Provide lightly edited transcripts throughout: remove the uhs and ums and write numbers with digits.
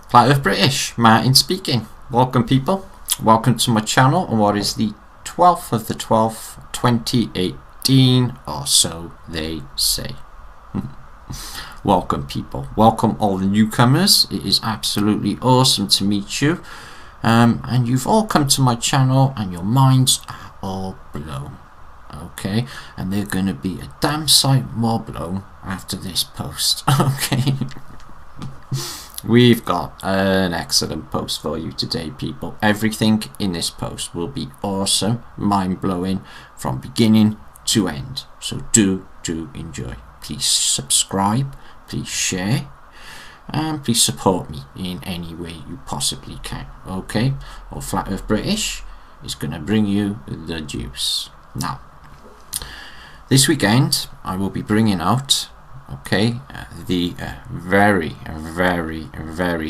Flat Earth British, Martin speaking. Welcome people, welcome to my channel on what is the 12th of the 12th, 2018, or so they say. Welcome people, welcome all the newcomers. It is absolutely awesome to meet you, and you've all come to my channel and your minds are all blown. Okay, and they're going to be a damn sight more blown after this post. Okay. We've got an excellent post for you today, people. Everything in this post will be awesome, mind-blowing from beginning to end. So do enjoy. Please subscribe, please share, and please support me in any way you possibly can. Okay, or Flat Earth British is going to bring you the juice. Now, this weekend I will be bringing out the very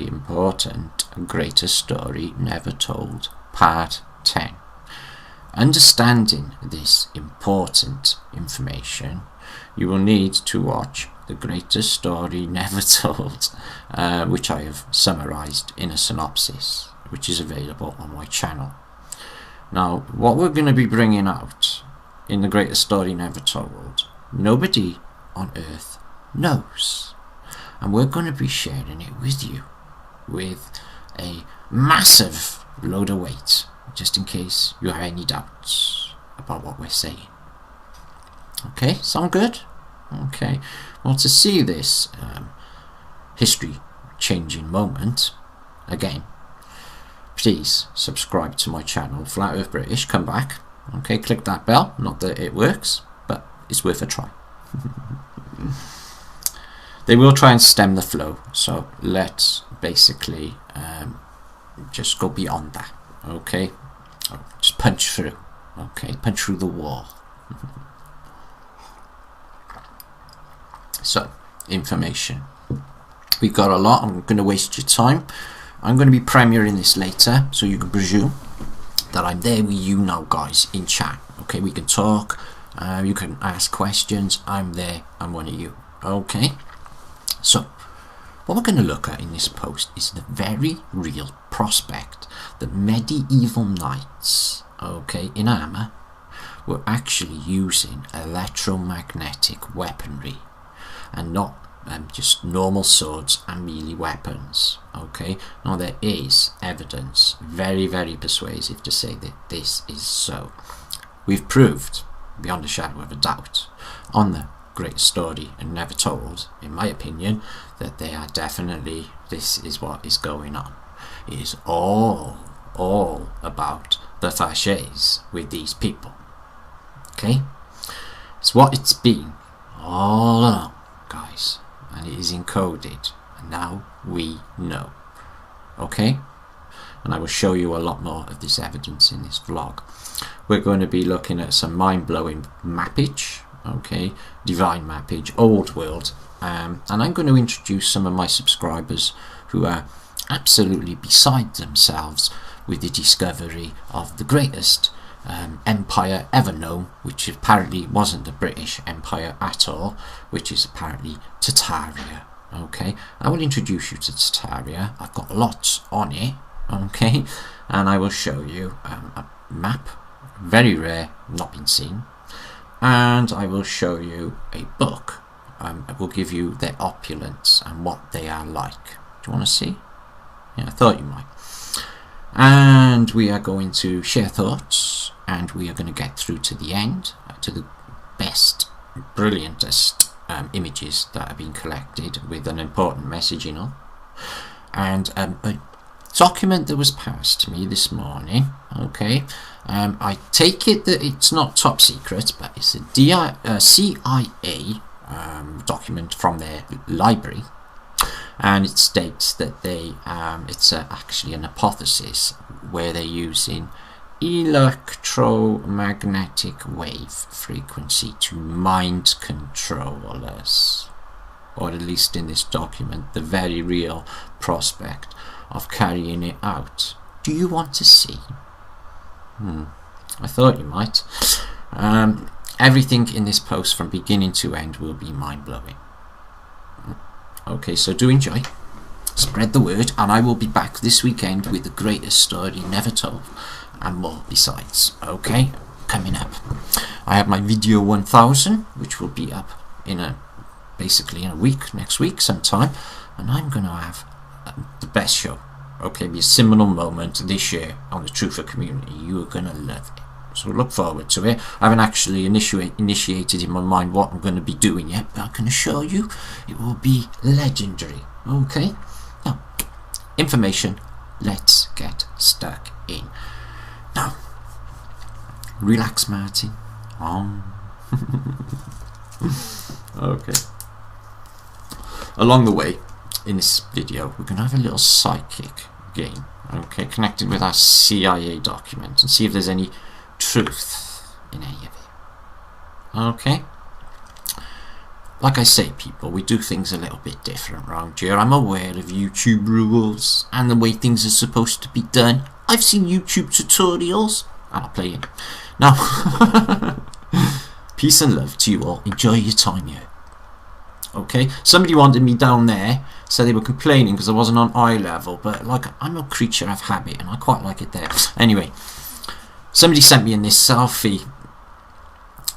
important Greatest Story Never Told, Part 10. Understanding this important information, you will need to watch The Greatest Story Never Told, which I have summarized in a synopsis, which is available on my channel. Now, what we're going to be bringing out in The Greatest Story Never Told, nobody on Earth knows, and we're going to be sharing it with you with a massive load of weight, just in case you have any doubts about what we're saying. Okay, sound good? Okay, well, to see this history changing moment again, please subscribe to my channel, Flat Earth British. Come back, okay, click that bell. Not that it works, but it's worth a try. They will try and stem the flow, so let's basically just go beyond that. Okay, just punch through. Okay, punch through the wall. So, information. We've got a lot. I'm going to waste your time. I'm going to be premiering this later, so you can presume that I'm there with you now, guys, in chat. Okay, we can talk. You can ask questions. I'm there. I'm one of you. Okay. So, what we're going to look at in this post is the very real prospect that medieval knights, okay, in armour, were actually using electromagnetic weaponry and not just normal swords and melee weapons. Okay, now there is evidence, very persuasive, to say that this is so. We've proved beyond a shadow of a doubt on the Great Story and Never Told, in my opinion, that they are definitely, this is what is going on. It is all about the fasces with these people. Okay, it's what it's been all along, guys, and it is encoded, and now we know. Okay, and I will show you a lot more of this evidence in this vlog. We're going to be looking at some mind-blowing mappage, okay, divine mappage, old world, and I'm going to introduce some of my subscribers who are absolutely beside themselves with the discovery of the greatest empire ever known, which apparently wasn't the British Empire at all, which is apparently Tartaria. Okay, I will introduce you to Tartaria. I've got lots on it, okay, and I will show you a map, very rare, not been seen, and I will show you a book. I will give you their opulence and what they are like. Do you want to see? Yeah, I thought you might. And we are going to share thoughts, and we are going to get through to the end, to the best, brilliantest images that have been collected with an important message in them. And a document that was passed to me this morning, okay, I take it that it's not top secret, but it's a CIA document from their library, and it states that they it's actually an hypothesis where they're using electromagnetic wave frequency to mind control us, or at least in this document the very real prospect of carrying it out. Do you want to see? I thought you might. Everything in this post from beginning to end will be mind-blowing. Okay, so do enjoy. spread the word, and I will be back this weekend with the greatest story never told, and more besides. Okay, coming up. I have my video 1000, which will be up in basically in a week, next week sometime, and I'm going to have the best show. Okay, be a seminal moment this year on the Truther community. You are going to love it. So look forward to it. I haven't actually initiated in my mind what I'm going to be doing yet, but I can assure you it will be legendary. Okay? Now, information, let's get stuck in. Now, relax, Martin. Okay. Along the way, in this video, we're going to have a little psychic game, okay, connected with our CIA document, and see if there's any truth in any of it. Okay? Like I say, people, we do things a little bit different around here. I'm aware of YouTube rules and the way things are supposed to be done. I've seen YouTube tutorials, and I'll play it. Now, peace and love to you all. Enjoy your time here. Okay, somebody wanted me down there, so they were complaining because I wasn't on eye level, but like, I'm a creature of habit and I quite like it there. Anyway, somebody sent me in this selfie.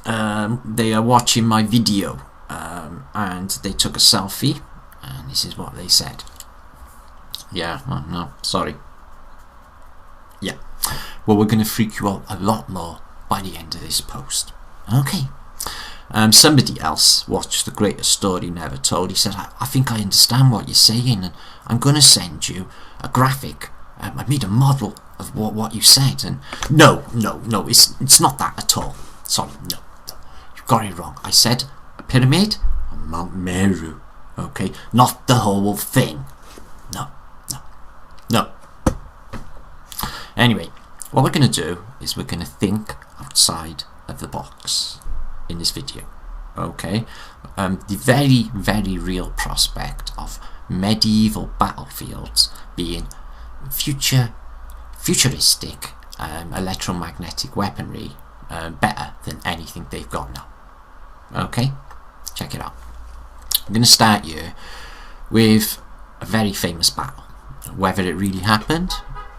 They are watching my video, and they took a selfie, and this is what they said. Yeah, oh, no, sorry. Yeah, well, we're going to freak you out a lot more by the end of this post. Okay. Somebody else watched the greatest story never told. He said, I think I understand what you're saying, and I'm going to send you a graphic. I made a model of what you said. And no, it's not that at all. Sorry, no, you got it wrong. I said a pyramid on Mount Meru. Okay, not the whole thing. No. Anyway, what we're going to do is we're going to think outside of the box in this video. Okay, the very, very real prospect of medieval battlefields being futuristic electromagnetic weaponry, better than anything they've got now. Okay, check it out. I'm going to start here with a very famous battle. Whether it really happened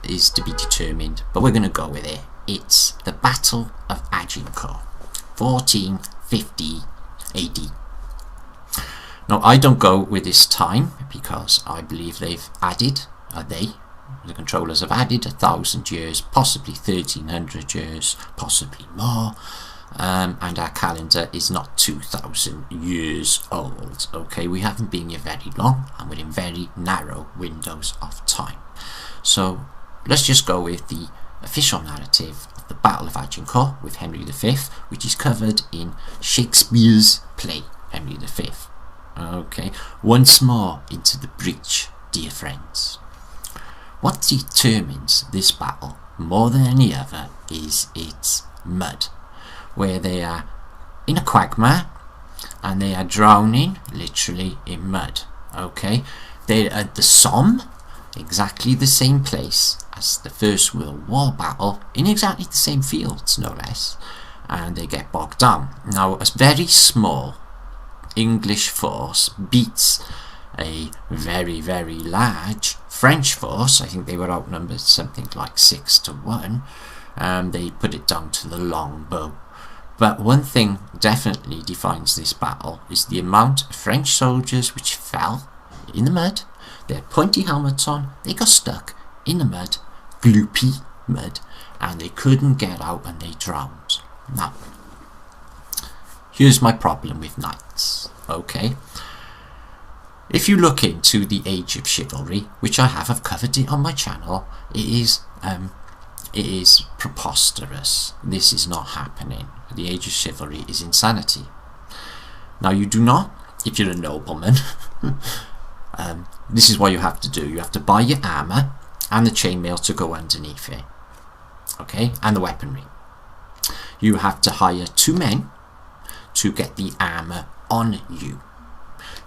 is to be determined, but we're going to go with it. It's the Battle of Agincourt, 1450 AD. Now, I don't go with this time because I believe they've added, the controllers have added 1,000 years, possibly 1,300 years, possibly more, and our calendar is not 2,000 years old. Okay, we haven't been here very long, and we're in very narrow windows of time. So let's just go with the official narrative of the Battle of Agincourt with Henry V, which is covered in Shakespeare's play Henry V. Okay, once more into the breach, dear friends. What determines this battle more than any other is its mud, where they are in a quagmire and they are drowning literally in mud. Okay, they're at the Somme, exactly the same place as the First World War battle, in exactly the same fields, no less, and they get bogged down. Now, a very small English force beats a very, very large French force. I think they were outnumbered something like 6 to 1. They put it down to the long bow. But one thing definitely defines this battle is the amount of French soldiers which fell in the mud. They had pointy helmets on, they got stuck in the mud, gloopy mud, and they couldn't get out and they drowned. Now, here's my problem with knights, okay? If you look into the Age of Chivalry, which I have, I've covered it on my channel, it is preposterous. This is not happening. The Age of Chivalry is insanity. Now, you do not, if you're a nobleman, this is what you have to do. You have to buy your armour and the chainmail to go underneath it, okay, and the weaponry. You have to hire 2 men to get the armour on you.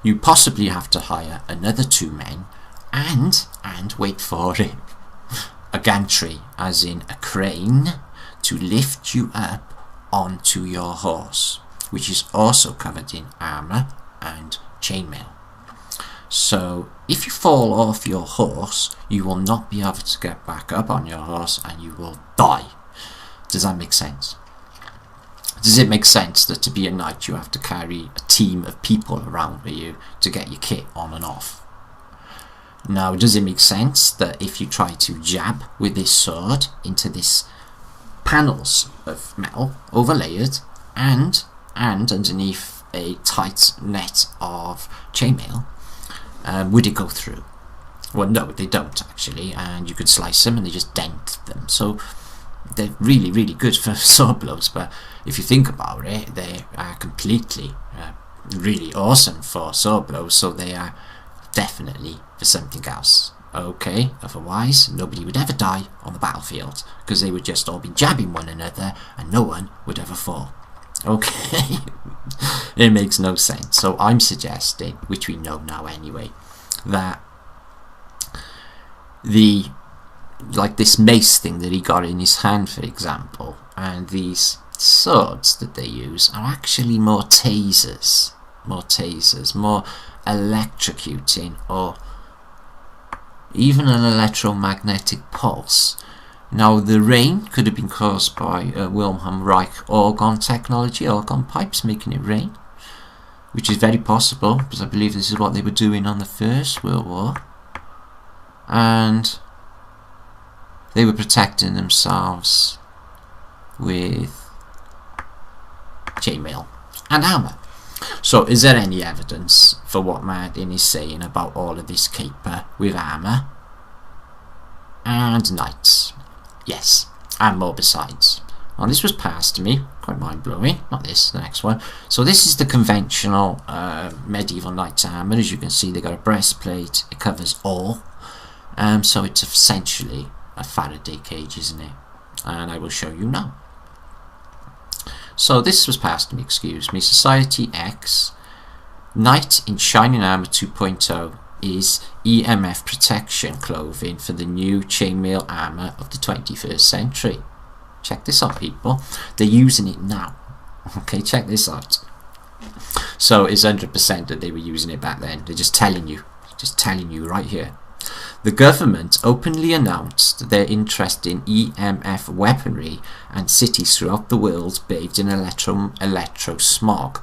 You possibly have to hire another 2 men and wait for it, a gantry, as in a crane, to lift you up onto your horse, which is also covered in armour and chainmail. So if you fall off your horse, you will not be able to get back up on your horse and you will die. Does that make sense? Does it make sense that to be a knight you have to carry a team of people around with you to get your kit on and off? Now, does it make sense that if you try to jab with this sword into this panels of metal overlaid and underneath a tight net of chainmail, would it go through? Well, no, they don't actually, and you could slice them and they just dent them. So they're really, really good for sword blows, but if you think about it, they are completely really awesome for sword blows, so they are definitely for something else. Okay, otherwise nobody would ever die on the battlefield because they would just all be jabbing one another and no one would ever fall. Okay, it makes no sense. So I'm suggesting, which we know now anyway, that this mace thing that he got in his hand, for example, and these swords that they use are actually more tasers, more electrocuting, or even an electromagnetic pulse. Now, the rain could have been caused by Wilhelm Reich organ technology, organ pipes making it rain, which is very possible because I believe this is what they were doing on the First World War, and they were protecting themselves with chainmail and armour. So is there any evidence for what Martin is saying about all of this caper with armour and knights? Yes, and more besides. Well, this was passed to me, quite mind-blowing. Not this, the next one. So this is the conventional medieval knight's armour. As you can see, they got a breastplate. It covers all. So it's essentially a Faraday cage, isn't it? And I will show you now. So this was passed to me, excuse me. Society X, Knight in Shining Armour 2.0 is EMF protection clothing for the new chainmail armour of the 21st century. Check this out, people. They're using it now. Okay, check this out. So it's 100% that they were using it back then. They're just telling you right here. The government openly announced their interest in EMF weaponry, and cities throughout the world bathed in electro smog.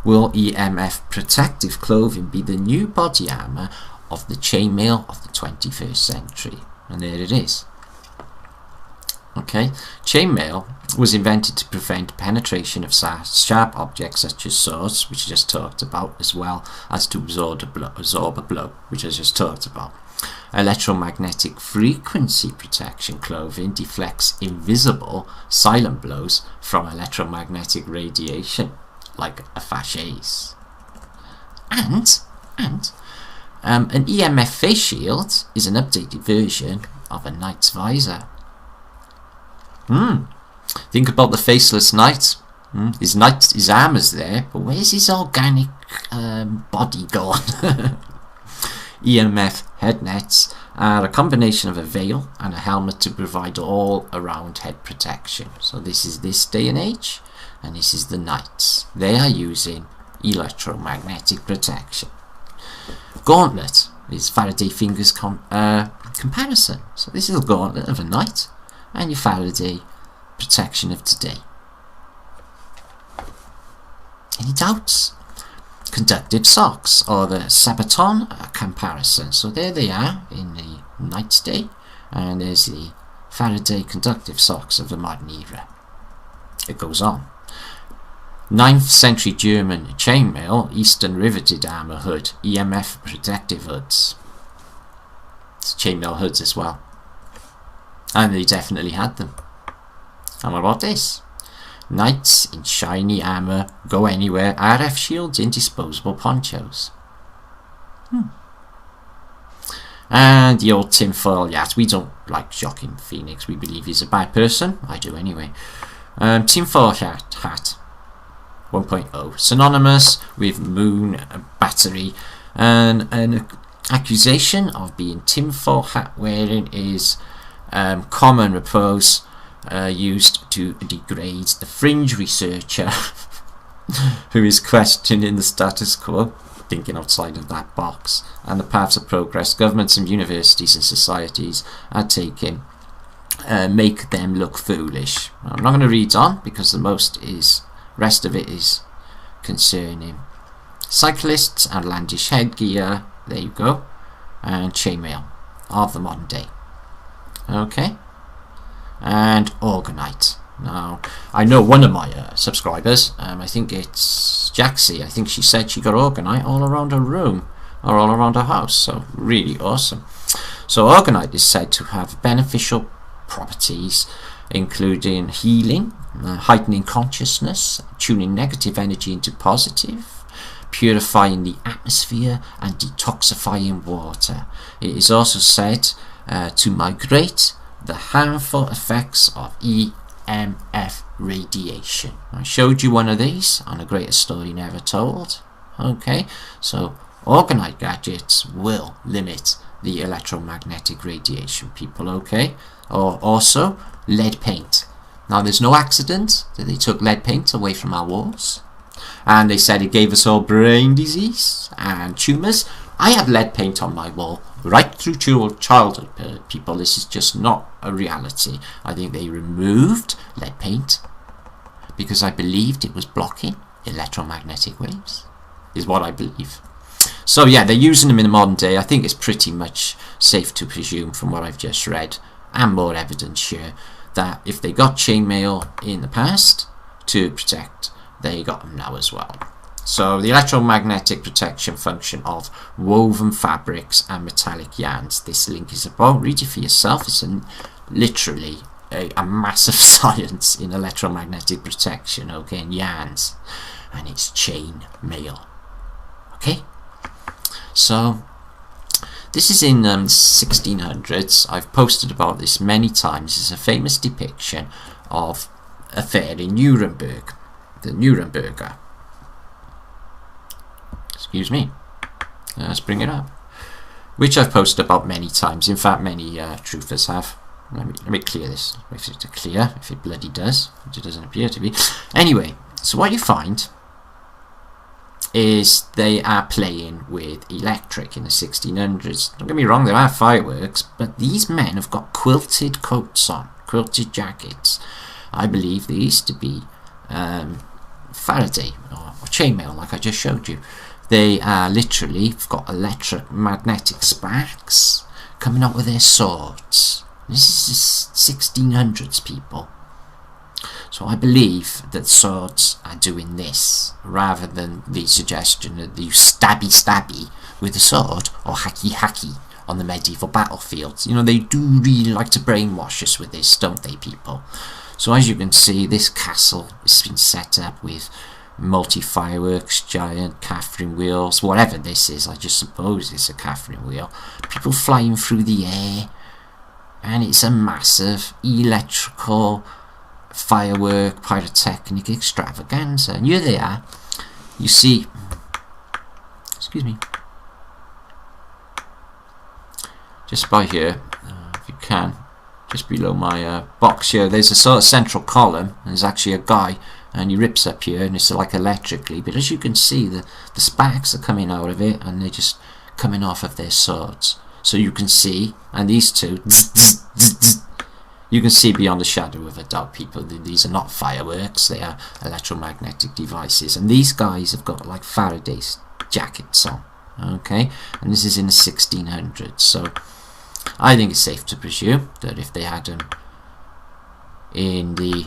Will EMF protective clothing be the new body armour of the chainmail of the 21st century? And there it is. Okay, chainmail was invented to prevent penetration of sharp objects such as swords, which I just talked about, as well as to absorb a blow, which I just talked about. Electromagnetic frequency protection clothing deflects invisible silent blows from electromagnetic radiation, like a fasces. And an EMF face shield is an updated version of a knight's visor. Think about the faceless knight. His armour's there, but where's his organic body gone? EMF head nets are a combination of a veil and a helmet to provide all-around head protection. So this is this day and age, and this is the knights. They are using electromagnetic protection. Gauntlet is Faraday fingers comparison. So this is a gauntlet of a knight and your Faraday protection of today. Any doubts? Conductive socks, or the Sabaton comparison. So there they are in the knight's day, and there's the Faraday conductive socks of the modern era. It goes on. 9th century German chainmail, Eastern riveted armour hood, EMF protective hoods. It's chainmail hoods as well. And they definitely had them. And what about this? Knights in shiny armour, go anywhere, RF shields in disposable ponchos. And the old tinfoil hat. We don't like Joaquin Phoenix, we believe he's a bad person. I do anyway. Tinfoil hat 1.0, synonymous with moon battery, and an accusation of being tinfoil hat wearing is common repose used to degrade the fringe researcher who is questioning the status quo. thinking outside of that box, and the paths of progress governments and universities and societies are taking make them look foolish. I'm not going to read on because the rest of it is concerning cyclists, outlandish headgear, there you go, and chainmail of the modern day. Okay, and Orgonite. Now, I know one of my subscribers, I think it's Jaxie, I think she said she got Orgonite all around her room, or all around her house, so really awesome. So Orgonite is said to have beneficial properties, including healing, heightening consciousness, tuning negative energy into positive, purifying the atmosphere, and detoxifying water. It is also said to migrate the harmful effects of EMF radiation. I showed you one of these on A Greater Story Never Told. Okay, so Orgonite gadgets will limit the electromagnetic radiation, people, okay? Or also lead paint. Now, there's no accident that they took lead paint away from our walls, and they said it gave us all brain disease and tumours. I have lead paint on my wall right through childhood, people. This is just not a reality. I think they removed lead paint because I believed it was blocking electromagnetic waves, is what I believe. So yeah, they're using them in the modern day. I think it's pretty much safe to presume from what I've just read, and more evidence here, that if they got chainmail in the past to protect, they got them now as well. So the electromagnetic protection function of woven fabrics and metallic yarns. This link is about, read it for yourself. It's literally a massive science in electromagnetic protection, okay, and yarns, and it's chain mail. Okay, so this is in 1600s. I've posted about this many times. It's a famous depiction of a fair in Nuremberg, the Nuremberger. Excuse me. Let's bring it up. Which I've posted about many times. In fact, many truthers have. Let me clear this. If it's clear, if it bloody does, which it doesn't appear to be. Anyway, so what you find is they are playing with electric in the 1600s. Don't get me wrong, there are fireworks, but these men have got quilted coats on, quilted jackets. I believe they used to be Faraday or chainmail, like I just showed you. They are literally got electromagnetic sparks coming out with their swords. This is the 1600s, people. So I believe that swords are doing this, rather than the suggestion that you stabby with a sword or hacky on the medieval battlefields. You know, they do really like to brainwash us with this, don't they, people? So as you can see, this castle has been set up with multi-fireworks, giant Catherine wheels, whatever this is. I just suppose it's a Catherine wheel. People flying through the air, and it's a massive electrical firework pyrotechnic extravaganza. And here they are. You see, excuse me, just by here, if you can, just below my box here, there's a sort of central column. There's actually a guy, and he rips up here, and it's like electrically, but as you can see, the sparks are coming out of it, and they're just coming off of their swords. So you can see, and these two, you can see beyond a shadow of a doubt, people, these are not fireworks, they are electromagnetic devices. And these guys have got like Faraday's jackets on, okay, and this is in the 1600s. So I think it's safe to presume that if they had them in the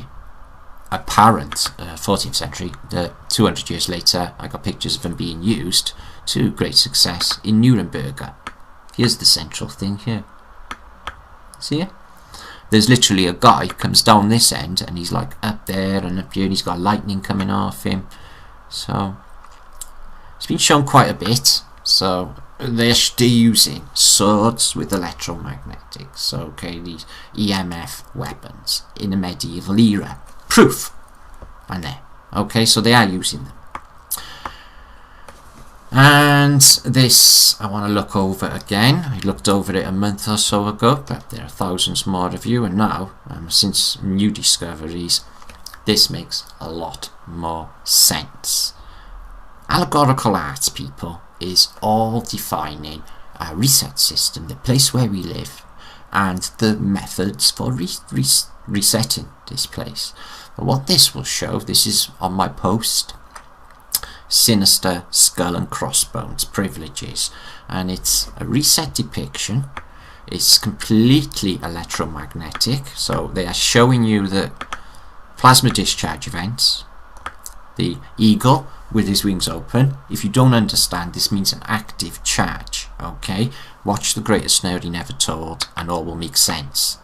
apparent 14th century, that 200 years later I got pictures of them being used to great success in Nuremberg. Here's the central thing here, see it? There's literally a guy comes down this end, and he's like up there and up here, and he's got lightning coming off him. So it's been shown quite a bit. So they're still using swords with electromagnetics. So okay, these EMF weapons in the medieval era. Proof. And there. Okay, so they are using them. And this I want to look over again. I looked over it a month or so ago, but there are thousands more of you, and now since new discoveries, this makes a lot more sense. Allegorical arts, people, is all defining a reset system, the place where we live, and the methods for resetting this place. But what this will show, this is on my post, Sinister Skull and Crossbones Privileges, and it's a reset depiction. It's completely electromagnetic, so they are showing you the plasma discharge events, the eagle with his wings open. If you don't understand, this means an active charge. Okay, watch The Greatest Story Never Told and all will make sense.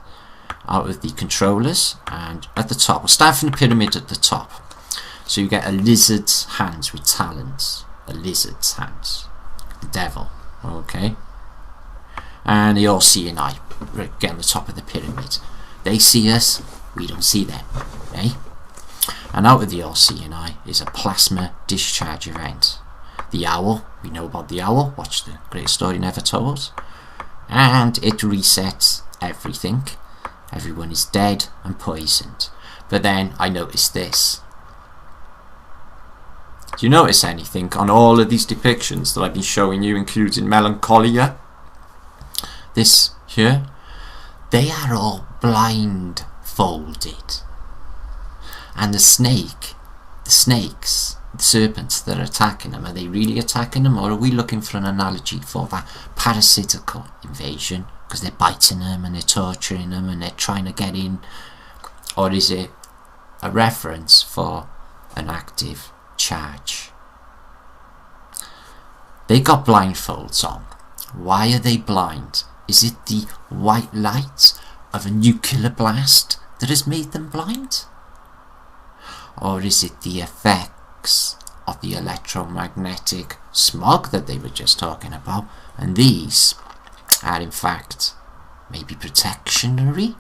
Out of the controllers, and at the top, we'll start from the pyramid at the top. So you get a lizard's hands with talons, a lizard's hands, the devil. Okay, and the all-seeing eye, right on the top of the pyramid. They see us, we don't see them, eh? And out of the all-seeing eye is a plasma discharge event. The owl, we know about the owl, watch The Greatest Story Never Told. And it resets everything. Everyone is dead and poisoned. But then I noticed this. Do you notice anything on all of these depictions that I've been showing you, including Melancholia? This here, they are all blindfolded. And the snakes, the serpents that are attacking them, are they really attacking them, or are we looking for an analogy for that parasitical invasion? Because they're biting them and they're torturing them and they're trying to get in, or is it a reference for an active charge? They got blindfolds on. Why are they blind? Is it the white light of a nuclear blast that has made them blind? Or is it the effects of the electromagnetic smog that they were just talking about? And these are in fact maybe protectionary?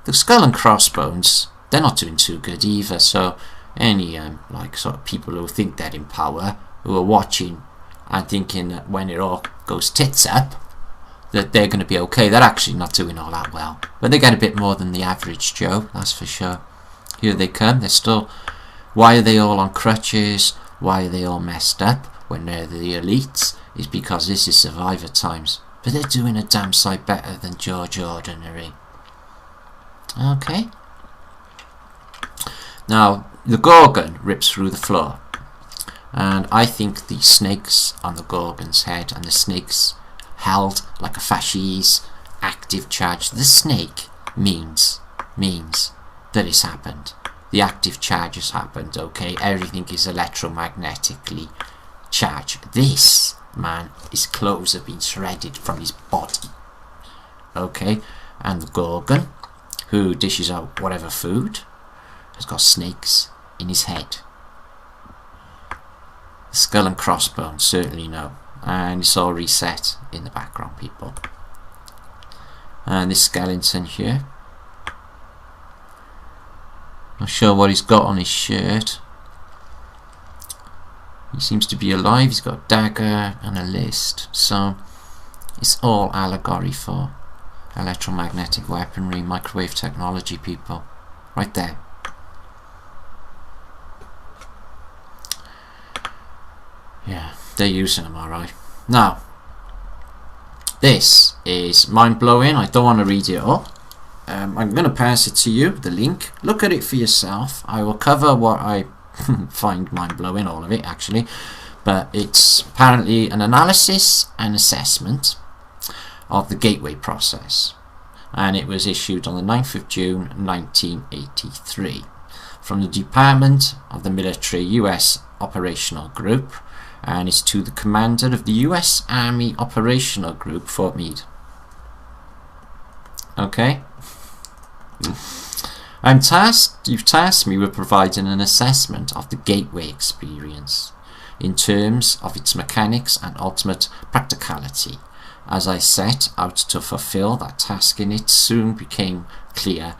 The skull and crossbones, they're not doing too good either, so any like sort of people who think they're in power, who are watching and thinking that when it all goes tits up that they're going to be okay, they're actually not doing all that well. But they get a bit more than the average Joe, that's for sure. Here they come, they're still... Why are they all on crutches? Why are they all messed up when they're the elites? It's because this is Survivor times. But they're doing a damn sight better than George Ordinary. Okay. Now, the Gorgon rips through the floor. And I think the snakes on the Gorgon's head and the snakes held like a fascist active charge. The snake means that it's happened. The active charge has happened, okay? Everything is electromagnetically charged. This man, his clothes have been shredded from his body, okay? And the Gorgon, who dishes out whatever food, has got snakes in his head. The skull and crossbones, certainly no. And it's all reset in the background, people. And this skeleton here, not sure what he's got on his shirt. He seems to be alive. He's got a dagger and a list. So it's all allegory for electromagnetic weaponry, microwave technology, people. Right there. Yeah, they're using them alright. Now, this is mind-blowing. I don't want to read it all. I'm going to pass it to you, the link. Look at it for yourself. I will cover what I find mind-blowing, all of it actually. But it's apparently an analysis and assessment of the gateway process. And it was issued on the 9th of June 1983 from the Department of the Military US Operational Group. And it's to the commander of the US Army Operational Group, Fort Meade. Okay? You've tasked me with providing an assessment of the gateway experience in terms of its mechanics and ultimate practicality. As I set out to fulfill that task, it soon became clear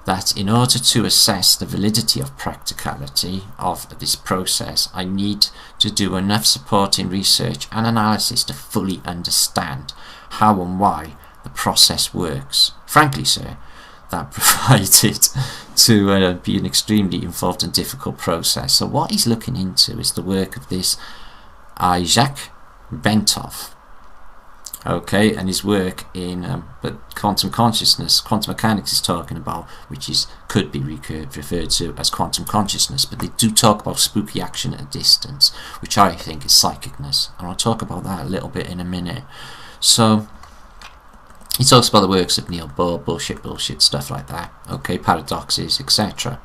that in order to assess the validity of practicality of this process, I need to do enough supporting research and analysis to fully understand how and why the process works. Frankly, sir, that provided to be an extremely involved and difficult process. So what he's looking into is the work of this Isaac Bentov. Okay, and his work in but quantum consciousness, quantum mechanics is talking about, which is could be referred to as quantum consciousness, but they do talk about spooky action at a distance, which I think is psychicness, and I'll talk about that a little bit in a minute. So he talks about the works of Neil Bohr, bullshit, stuff like that. Okay, paradoxes, etc.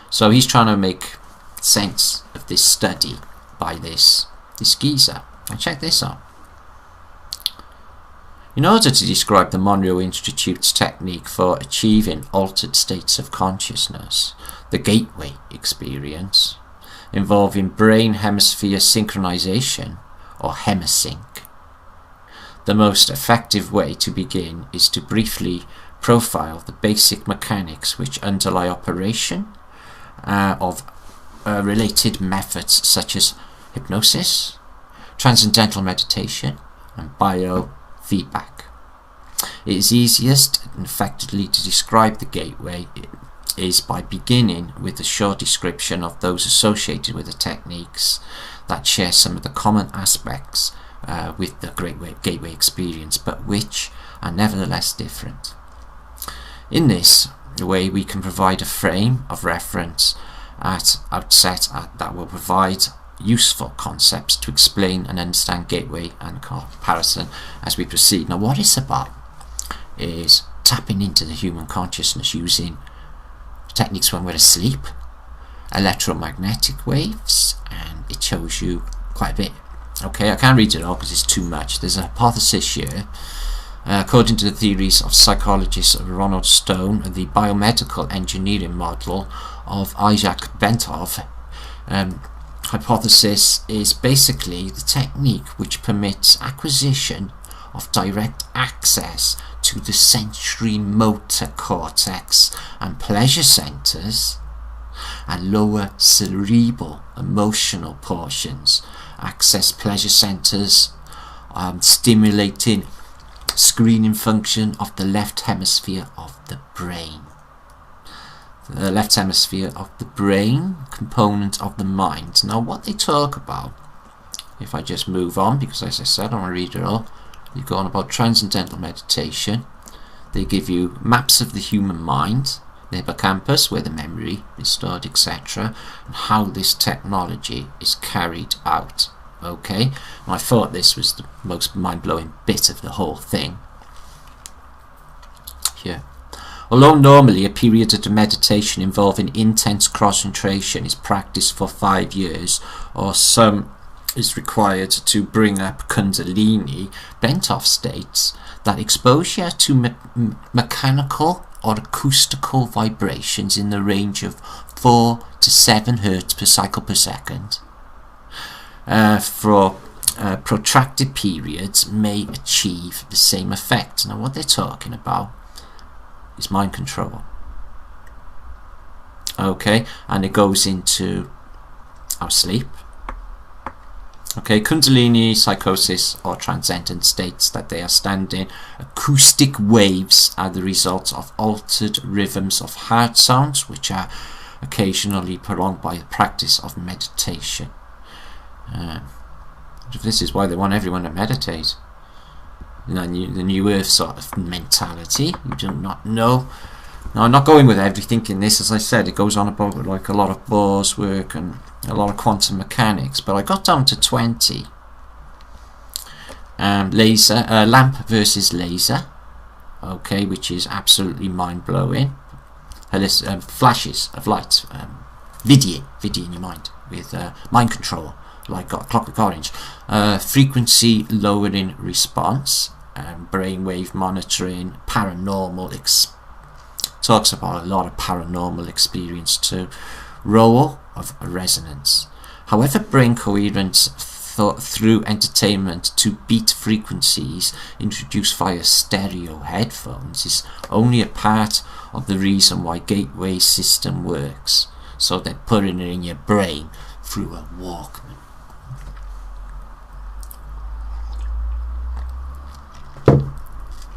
So he's trying to make sense of this study by this geezer. And check this out. In order to describe the Monroe Institute's technique for achieving altered states of consciousness, the gateway experience, involving brain hemisphere synchronization, or hemisync, the most effective way to begin is to briefly profile the basic mechanics which underlie operation of related methods such as hypnosis, transcendental meditation, and biofeedback. It is easiest and effectively to describe the gateway is by beginning with a short description of those associated with the techniques that share some of the common aspects with the gateway experience, but which are nevertheless different. In this way, we can provide a frame of reference at outset that will provide useful concepts to explain and understand gateway and comparison as we proceed. Now, what it's about is tapping into the human consciousness using techniques when we're asleep, electromagnetic waves, and it shows you quite a bit. Okay, I can't read it all because it's too much. There's a hypothesis here. According to the theories of psychologist Ronald Stone, the biomedical engineering model of Isaac Bentov, hypothesis is basically the technique which permits acquisition of direct access to the sensory motor cortex and pleasure centers and lower cerebral emotional portions. Access pleasure centers, stimulating screening function of the left hemisphere of the brain. The left hemisphere of the brain, component of the mind. Now, what they talk about, if I just move on, because as I said, I want to read it all, they go on about transcendental meditation. They give you maps of the human mind, the hippocampus, where the memory is stored, etc., and how this technology is carried out. Okay, and I thought this was the most mind-blowing bit of the whole thing. Here, although normally a period of meditation involving intense concentration is practiced for 5 years, or some is required to bring up Kundalini, Bentov states that exposure to mechanical or acoustical vibrations in the range of 4 to 7 Hz per cycle per second for protracted periods may achieve the same effect. Now, what they're talking about is mind control. Okay, and it goes into our sleep. Okay, Kundalini psychosis or transcendent states that they are standing. Acoustic waves are the result of altered rhythms of heart sounds, which are occasionally prolonged by the practice of meditation. This is why they want everyone to meditate. You know, the New Earth sort of mentality. You do not know. Now, I'm not going with everything in this. As I said, it goes on about like a lot of Bohr's work and a lot of quantum mechanics, but I got down to 20. Lamp versus laser. Okay, which is absolutely mind-blowing. Flashes of light, video in your mind with mind control, like Clockwork Orange. Frequency lowering response, brainwave monitoring, paranormal talks about a lot of paranormal experience too. Role of resonance. However, brain coherence through entertainment to beat frequencies introduced via stereo headphones is only a part of the reason why gateway system works. So they're putting it in your brain through a Walkman.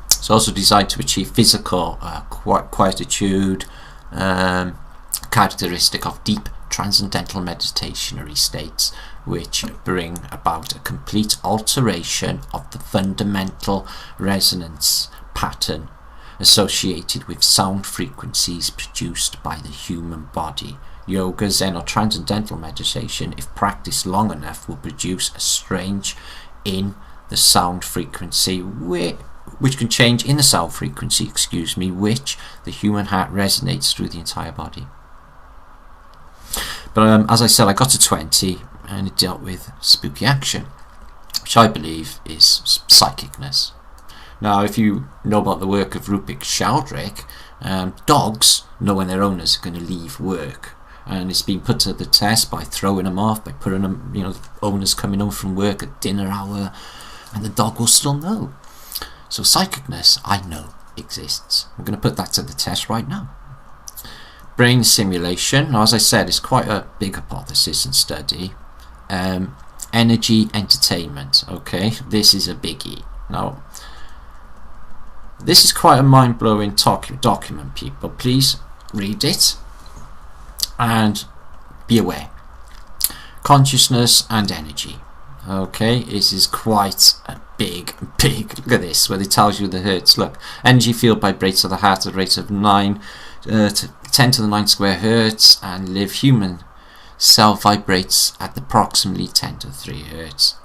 It's also designed to achieve physical quietude, characteristic of deep transcendental meditationary states, which bring about a complete alteration of the fundamental resonance pattern associated with sound frequencies produced by the human body. Yoga, Zen or transcendental meditation, if practiced long enough, will produce a strange in the sound frequency which can change in the sound frequency, which the human heart resonates through the entire body. But as I said, I got to 20 and it dealt with spooky action, which I believe is psychicness. Now, if you know about the work of Rupert Sheldrake, dogs know when their owners are going to leave work, and it's been put to the test by throwing them off, by putting them, the owners coming home from work at dinner hour, and the dog will still know. So psychicness, I know, exists. I'm going to put that to the test right now. Brain simulation. Now, as I said, it's quite a big hypothesis and study. Energy entertainment. Okay, this is a biggie. Now, this is quite a mind-blowing document, people. Please read it and be aware. Consciousness and energy. Okay, this is quite a big, look at this, where it tells you the hertz. Look, energy field vibrates at the heart at a rate of 10 to the 9 square hertz, and live human cell vibrates at approximately 10 to 3 hertz.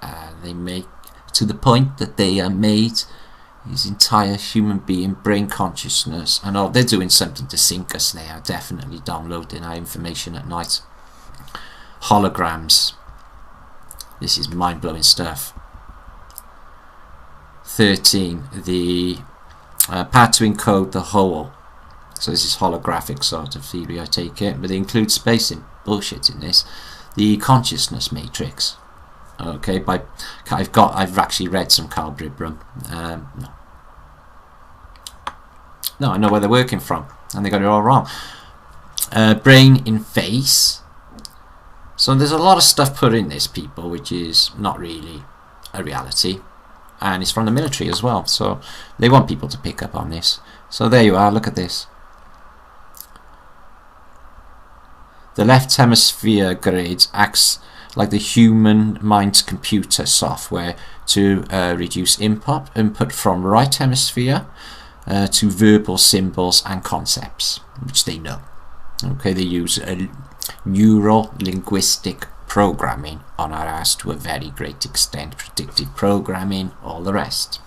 They make to the point that they are made his entire human being brain consciousness, and they're doing something to sync us. They are definitely downloading our information at night. Holograms. This is mind-blowing stuff. 13. The part to encode the whole. So this is holographic sort of theory, I take it, but they include spacing bullshit in this. The consciousness matrix. Okay, I've actually read some Carl Bribram. No, I know where they're working from, and they got it all wrong. Brain in face. So there's a lot of stuff put in this, people, which is not really a reality, and it's from the military as well. So they want people to pick up on this. So there you are. Look at this. The left hemisphere grid acts like the human mind's computer software to reduce input from right hemisphere to verbal symbols and concepts, which they know. Okay, they use neural linguistic programming on our ass to a very great extent, predictive programming, all the rest.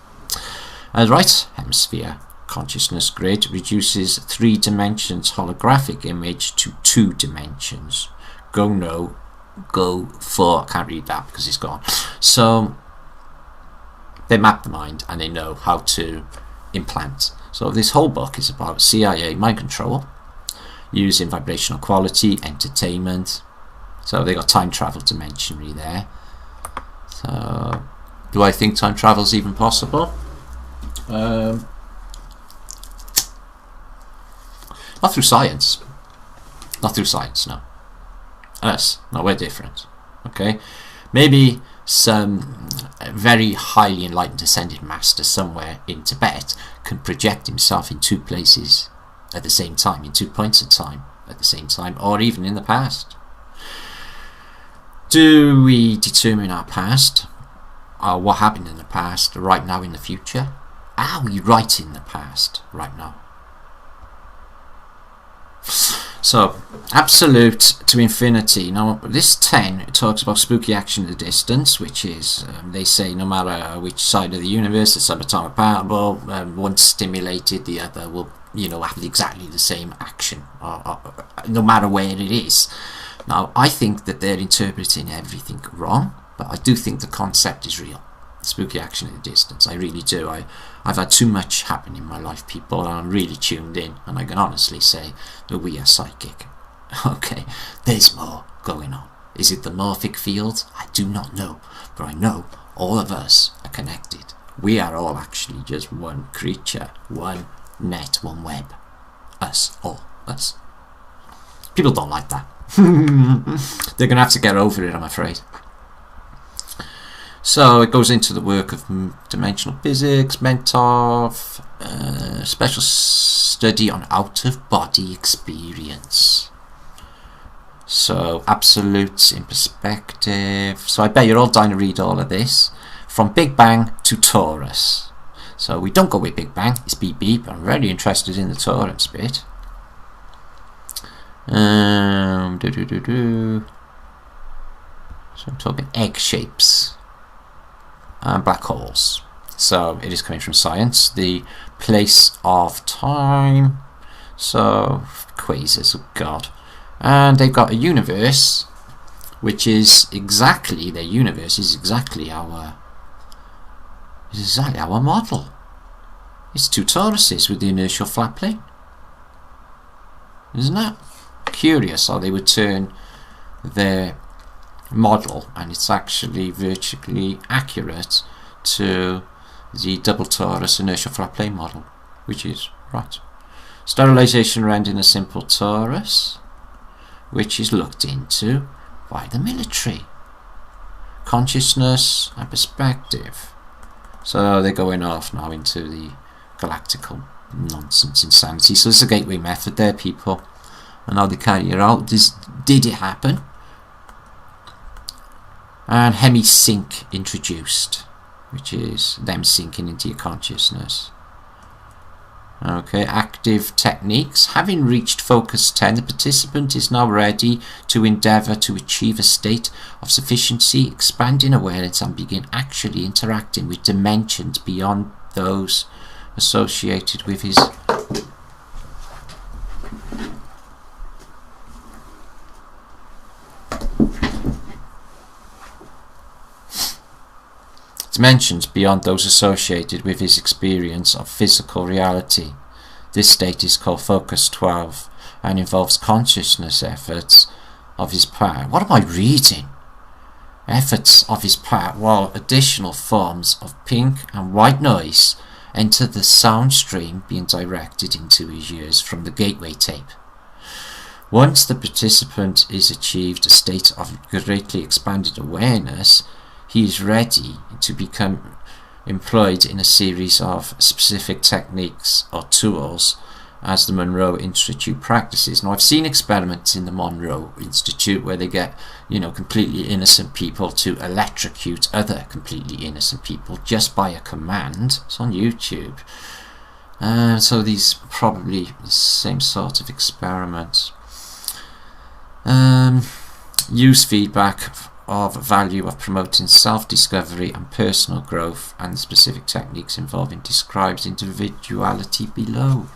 As right hemisphere consciousness grid reduces 3 dimensions holographic image to 2 dimensions. Go for, I can't read that because it's gone. So they map the mind and they know how to implant. So this whole book is about CIA mind control using vibrational quality, entertainment. So they got time travel dimensionary there. So do I think time travel is even possible? Not through science. Not through science, no. Us, no, we're different. Okay, maybe some very highly enlightened ascended master somewhere in Tibet can project himself in 2 places at the same time, in 2 points of time at the same time, or even in the past. Do we determine our past, or what happened in the past, right now in the future? Are we right in the past right now? So, absolute to infinity. Now, this 10 it talks about spooky action at a distance, which is, they say, no matter which side of the universe, the subatomic particle, once stimulated, the other will, have exactly the same action, no matter where it is. Now, I think that they're interpreting everything wrong, but I do think the concept is real. Spooky action at a distance, I really do. I've had too much happen in my life, people, and I'm really tuned in, and I can honestly say that we are psychic. Okay, there's more going on. Is it the morphic field? I do not know, but I know all of us are connected. We are all actually just one creature, one net, one web. Us, all us. People don't like that. They're going to have to get over it, I'm afraid. So it goes into the work of dimensional physics, Mentov, special study on out-of-body experience. So absolutes in perspective. So I bet you're all dying to read all of this. From Big Bang to torus. So we don't go with Big Bang, it's beep beep. I'm really interested in the torus bit. So I'm talking egg shapes and black holes. So it is coming from science. The place of time. So quasars, oh god. And they've got a universe which is exactly, their universe is exactly our model. It's two toruses with the inertial flat plane. Isn't that curious how they would turn their model, and it's actually virtually accurate to the double torus inertial flat plane model, which is right. Sterilization rendering a simple torus, which is looked into by the military. Consciousness and perspective. So they're going off now into the galactical nonsense, insanity. So it's a gateway method there, people. And how they carry it out. Did it happen? And hemi-sync introduced, which is them sinking into your consciousness. Okay, active techniques. Having reached focus 10, the participant is now ready to endeavour to achieve a state of sufficiency, expanding awareness and begin actually interacting with dimensions beyond those associated with his experience of physical reality. This state is called Focus 12 and involves consciousness efforts of his part. What am I reading? Efforts of his part while additional forms of pink and white noise enter the sound stream being directed into his ears from the gateway tape. Once the participant is achieved a state of greatly expanded awareness, he is ready to become employed in a series of specific techniques or tools as the Monroe Institute practices. Now I've seen experiments in the Monroe Institute where they get, completely innocent people to electrocute other completely innocent people just by a command. It's on YouTube. So these are probably the same sort of experiments. Use feedback of value of promoting self-discovery and personal growth, and the specific techniques involving describes individuality below.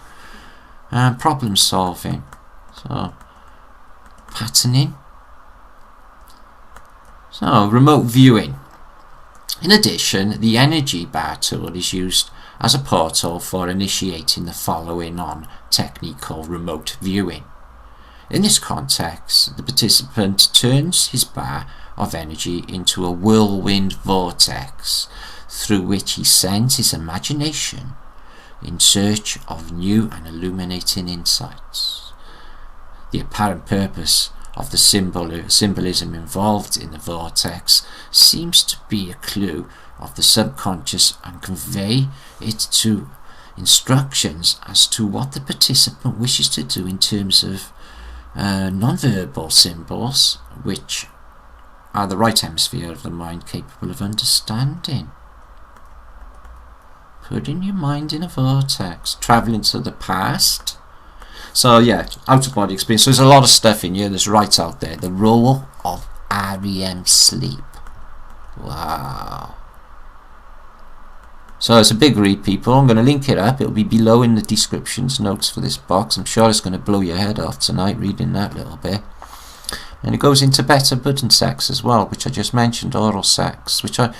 And problem solving, so patterning, so remote viewing. In addition, the energy bar tool is used as a portal for initiating the following on technique called remote viewing. In this context, the participant turns his bar of energy into a whirlwind vortex through which he sends his imagination in search of new and illuminating insights. The apparent purpose of the symbolism involved in the vortex seems to be a clue of the subconscious and convey it to instructions as to what the participant wishes to do in terms of non-verbal symbols, which are the right hemisphere of the mind capable of understanding. Putting your mind in a vortex, travelling to the past. So yeah, out-of-body experience. So there's a lot of stuff in here that's right out there. The role of REM sleep. Wow. So it's a big read, people. I'm going to link it up. It'll be below in the descriptions, notes for this box. I'm sure it's going to blow your head off tonight reading that little bit. And it goes into better button sex as well, which I just mentioned, oral sex, which I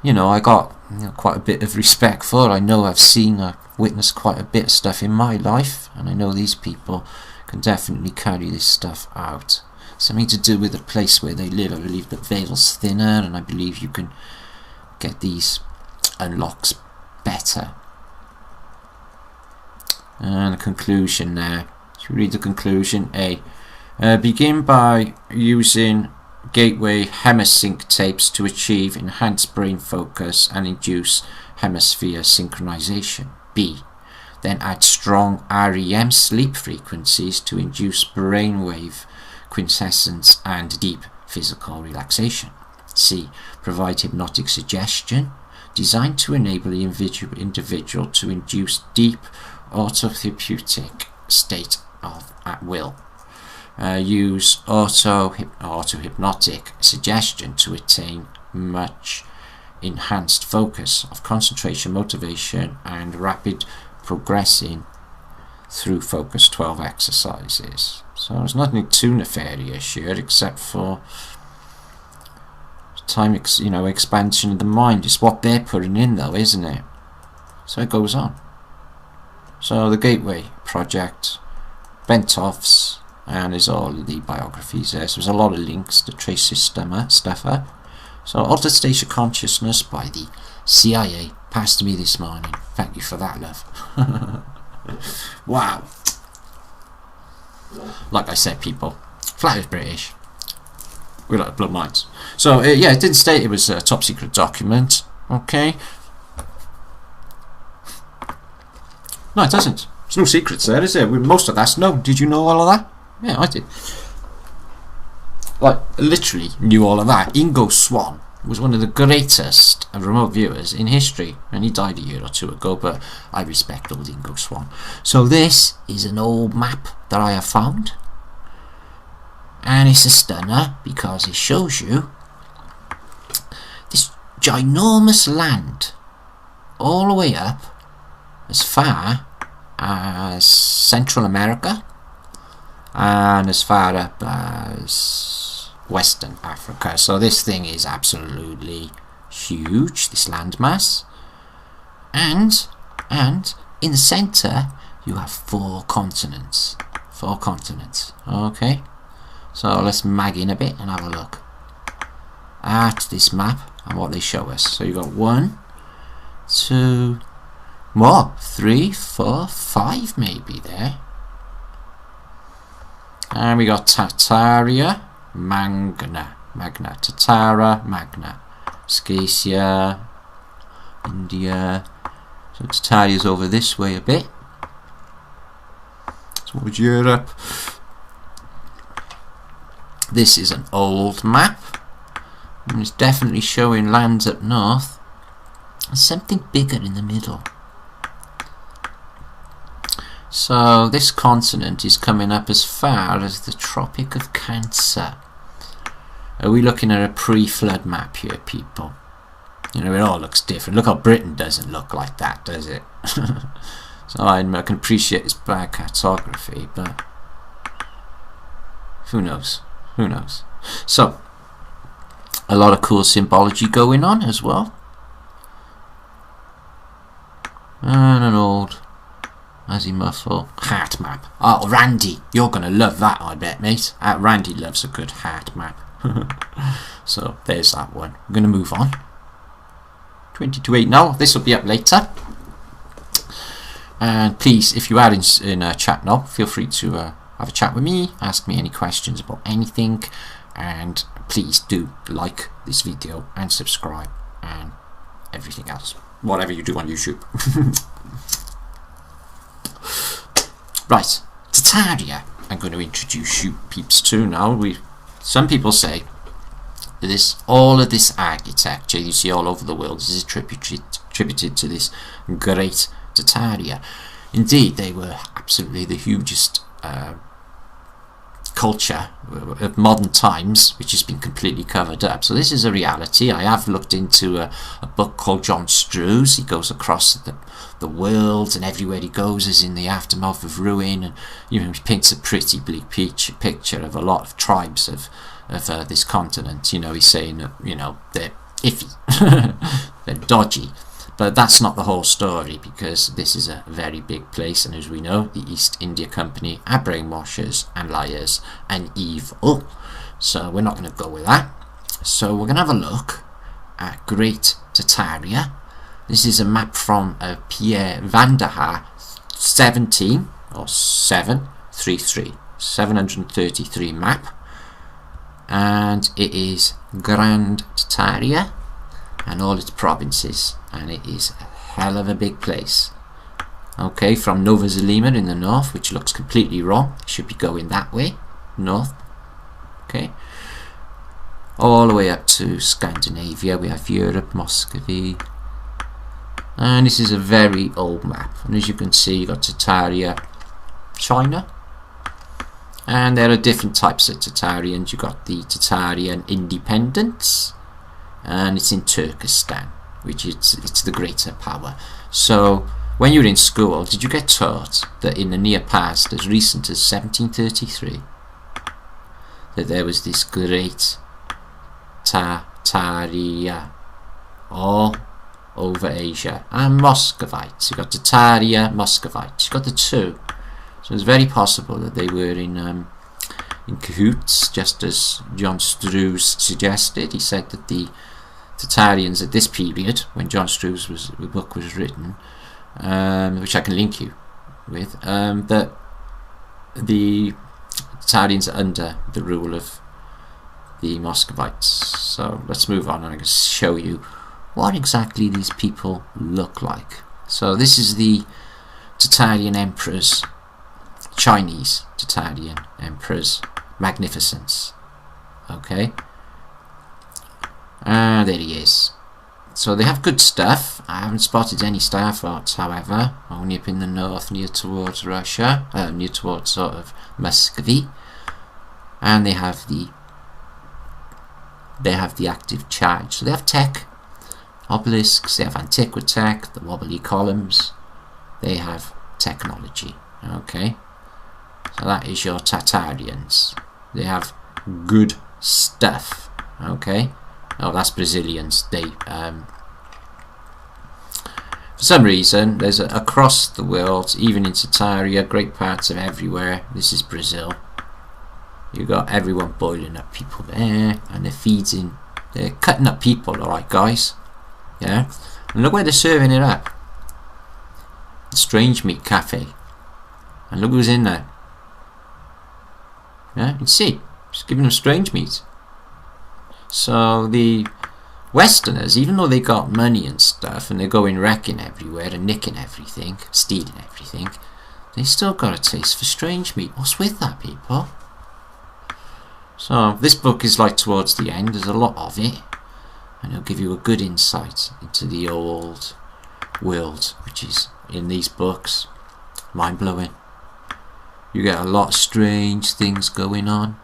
got quite a bit of respect for. I've witnessed quite a bit of stuff in my life, and I know these people can definitely carry this stuff out. Something to do with the place where they live. I believe the veil's thinner, and I believe you can get these unlocks better. And the conclusion there. Should we read the conclusion? Begin by using gateway hemisync tapes to achieve enhanced brain focus and induce hemisphere synchronization. B. Then add strong REM sleep frequencies to induce brainwave quintessence and deep physical relaxation. C. Provide hypnotic suggestion designed to enable the individual to induce deep autotherapeutic state of at will. Use auto-hypnotic suggestion to attain much enhanced focus of concentration, motivation, and rapid progressing through Focus 12 exercises. So there's nothing too nefarious here, except for time, expansion of the mind. It's what they're putting in, though, isn't it? So it goes on. So the Gateway Project, Bentoff's, and there's all the biographies there. So there's a lot of links to trace this stuff up. So Altered State of Consciousness by the CIA passed to me this morning. Thank you for that, love. Wow. Like I said, people, flat Earth British. We like blood minds. So yeah, it didn't state it was a top secret document. Okay. No, it doesn't. There's no secrets there, is there? Most of that's known. Did you know all of that? Yeah, I did. Like, literally knew all of that. Ingo Swann was one of the greatest remote viewers in history, and he died a year or two ago, but I respect old Ingo Swann. So this is an old map that I have found, and it's a stunner because it shows you this ginormous land all the way up as far as Central America and as far up as Western Africa. So this thing is absolutely huge, this landmass, and in the center you have four continents. Okay, so let's mag in a bit and have a look at this map and what they show us. So you've got 1, 2, more, 3, 4, 5 maybe there. And we got Tartaria, Magna, Tartara, Magna, Scacia, India. So Tartaria's over this way a bit. So with Europe. This is an old map, and it's definitely showing lands up north. There's something bigger in the middle. So this continent is coming up as far as the Tropic of Cancer. Are we looking at a pre-flood map here, people? You know, it all looks different. Look how Britain doesn't look like that, does it? So I can appreciate its bad cartography, but who knows? Who knows? So, a lot of cool symbology going on as well. And an old Azimuthal heart map. Oh, Randy, you're going to love that, I bet, mate. Randy loves a good heart map. So, there's that one. I'm going to move on. 20:08 now. This will be up later. And please, if you are in chat now, feel free to have a chat with me, ask me any questions about anything, and please do like this video and subscribe and everything else, whatever you do on YouTube. Right, Tartaria, I'm going to introduce you peeps to now. Some people say that all of this architecture you see all over the world is attributed to this great Tartaria. Indeed, they were absolutely the hugest culture of modern times, which has been completely covered up. So this is a reality. I have looked into a book called John Strew's. He goes across the world, and everywhere he goes is in the aftermath of ruin, and he paints a pretty bleak picture of a lot of tribes of this continent. He's saying that they're iffy, they're dodgy. But that's not the whole story, because this is a very big place, and as we know, the East India Company are brainwashers and liars and evil. So we're not going to go with that. So we're going to have a look at Great Tartaria. This is a map from Pierre van der Haar 733 map, and it is Grand Tartaria and all its provinces, and it is a hell of a big place. Okay, from Nova Zelima in the north, which looks completely wrong, it should be going that way, north, Okay, all the way up to Scandinavia. We have Europe, Muscovy, and this is a very old map. And as you can see, you got Tartaria, China, and there are different types of Tartarians. You got the Tartarian independence, and it's in Turkestan, which it's the greater power. So when you were in school, did you get taught that in the near past, as recent as 1733, that there was this great Tartaria all over Asia, and Muscovites? You got Tartaria, Muscovites. You got the two. So it's very possible that they were in cahoots, just as John Struve's suggested. He said that the Tartarians at this period, when John Struve's book was written, which I can link you with, that the Tartarians are under the rule of the Muscovites. So let's move on and I can show you what exactly these people look like. So this is the Tartarian emperors, Chinese Tartarian emperors, magnificence. Okay, there he is. So they have good stuff. I haven't spotted any star forts, however, only up in the north near towards Russia, near towards sort of Muscovy, and they have the active charge. So they have tech, obelisks, they have antiquitech, the wobbly columns, they have technology. Okay, so that is your Tartarians. They have good stuff. Okay, oh, that's Brazilians. They for some reason there's across the world, even in Tartaria, great parts of everywhere. This is Brazil. You got everyone boiling up people there, and they're cutting up people. All right, guys. Yeah, and look where they're serving it up. The Strange Meat Cafe, and look who's in there. Yeah, you can see, just giving them strange meat. So the Westerners, even though they got money and stuff, and they're going wrecking everywhere and nicking everything, stealing everything, they still got a taste for strange meat. What's with that, people? So this book is like towards the end. There's a lot of it, and it'll give you a good insight into the old world, which is in these books. Mind-blowing. You get a lot of strange things going on,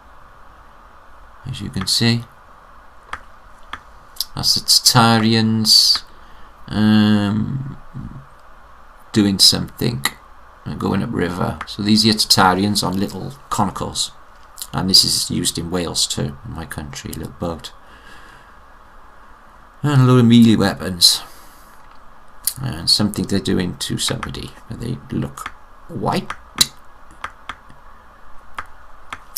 as you can see. That's the Tartarians doing something and going up river. So these are Tartarians on little conicals, and this is used in Wales too, in my country, a little boat. And a lot of melee weapons, and something they're doing to somebody, and they look white.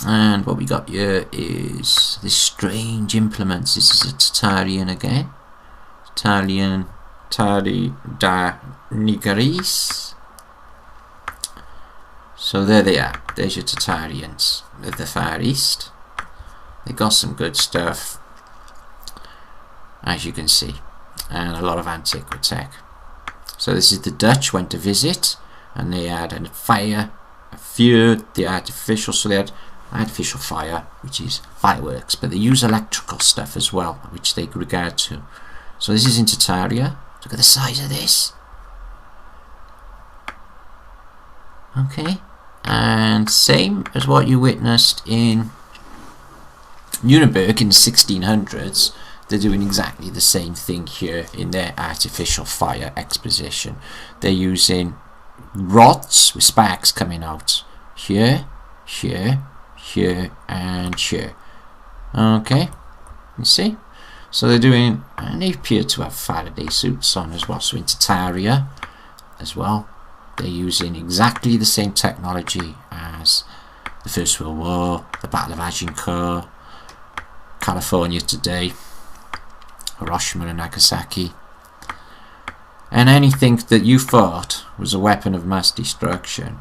And what we got here is this strange implements. This is a Tartarian again. Tartarian Nigaris. So there they are. There's your Tartarians of the Far East. They got some good stuff, as you can see, and a lot of antiquitech. So this is the Dutch went to visit, and they had a fire, a fjord, the artificial. So they had artificial fire, which is fireworks, but they use electrical stuff as well, which they regard to. So this is in Tartaria. Look at the size of this. Okay, and same as what you witnessed in Nuremberg in the 1600s, they're doing exactly the same thing here in their artificial fire exposition. They're using rods with sparks coming out here, here, here, and here. Okay, you see? So they're doing, and they appear to have Faraday suits on as well. So in Tartaria as well, they're using exactly the same technology as the First World War, the Battle of Agincourt, California today, Hiroshima and Nagasaki. And anything that you thought was a weapon of mass destruction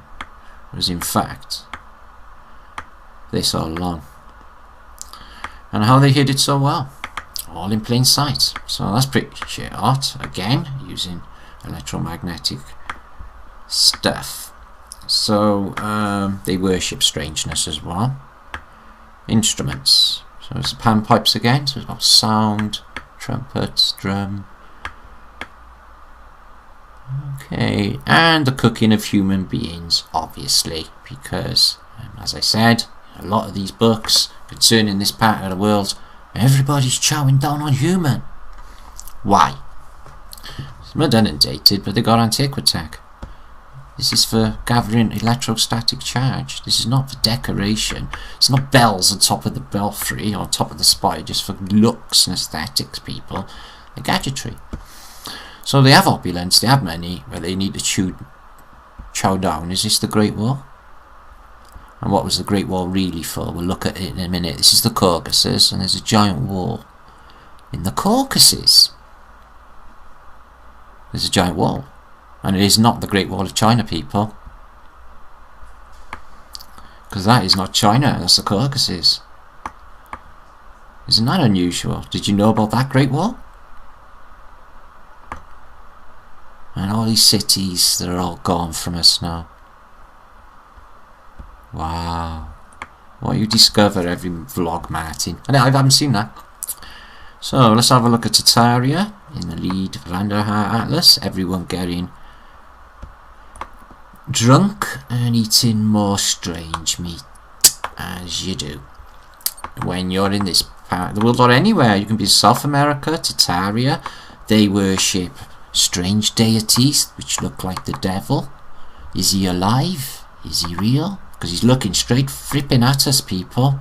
was in fact this all along. And how they hid it so well, all in plain sight. So that's pretty shit art, again using electromagnetic stuff. So they worship strangeness as well. Instruments. So it's the panpipes again. So we've got sound, trumpets, drum. Okay, and the cooking of human beings, obviously, because, as I said, a lot of these books concerning this part of the world, everybody's chowing down on human. Why? It's not inundated, but they got antiquitech. This is for gathering electrostatic charge. This is not for decoration. It's not bells on top of the belfry or on top of the spire just for looks and aesthetics, people. They're gadgetry. So they have opulence, they have money, but they need to chow down. Is this the Great Wall? And what was the Great Wall really for? We'll look at it in a minute. This is the Caucasus, and there's a giant wall in the Caucasus. There's a giant wall. And it is not the Great Wall of China, people. Because that is not China, that's the Caucasus. Isn't that unusual? Did you know about that Great Wall? And all these cities, they're all gone from us now. Wow. What you discover every vlog, Martin. I haven't seen that. So, let's have a look at Tartaria in the lead Vanderhaar Atlas. Everyone getting drunk and eating more strange meat, as you do. When you're in this part of the world or anywhere, you can be South America, Tartaria. They worship strange deities which look like the devil. Is he alive? Is he real? Because he's looking straight flipping at us, people.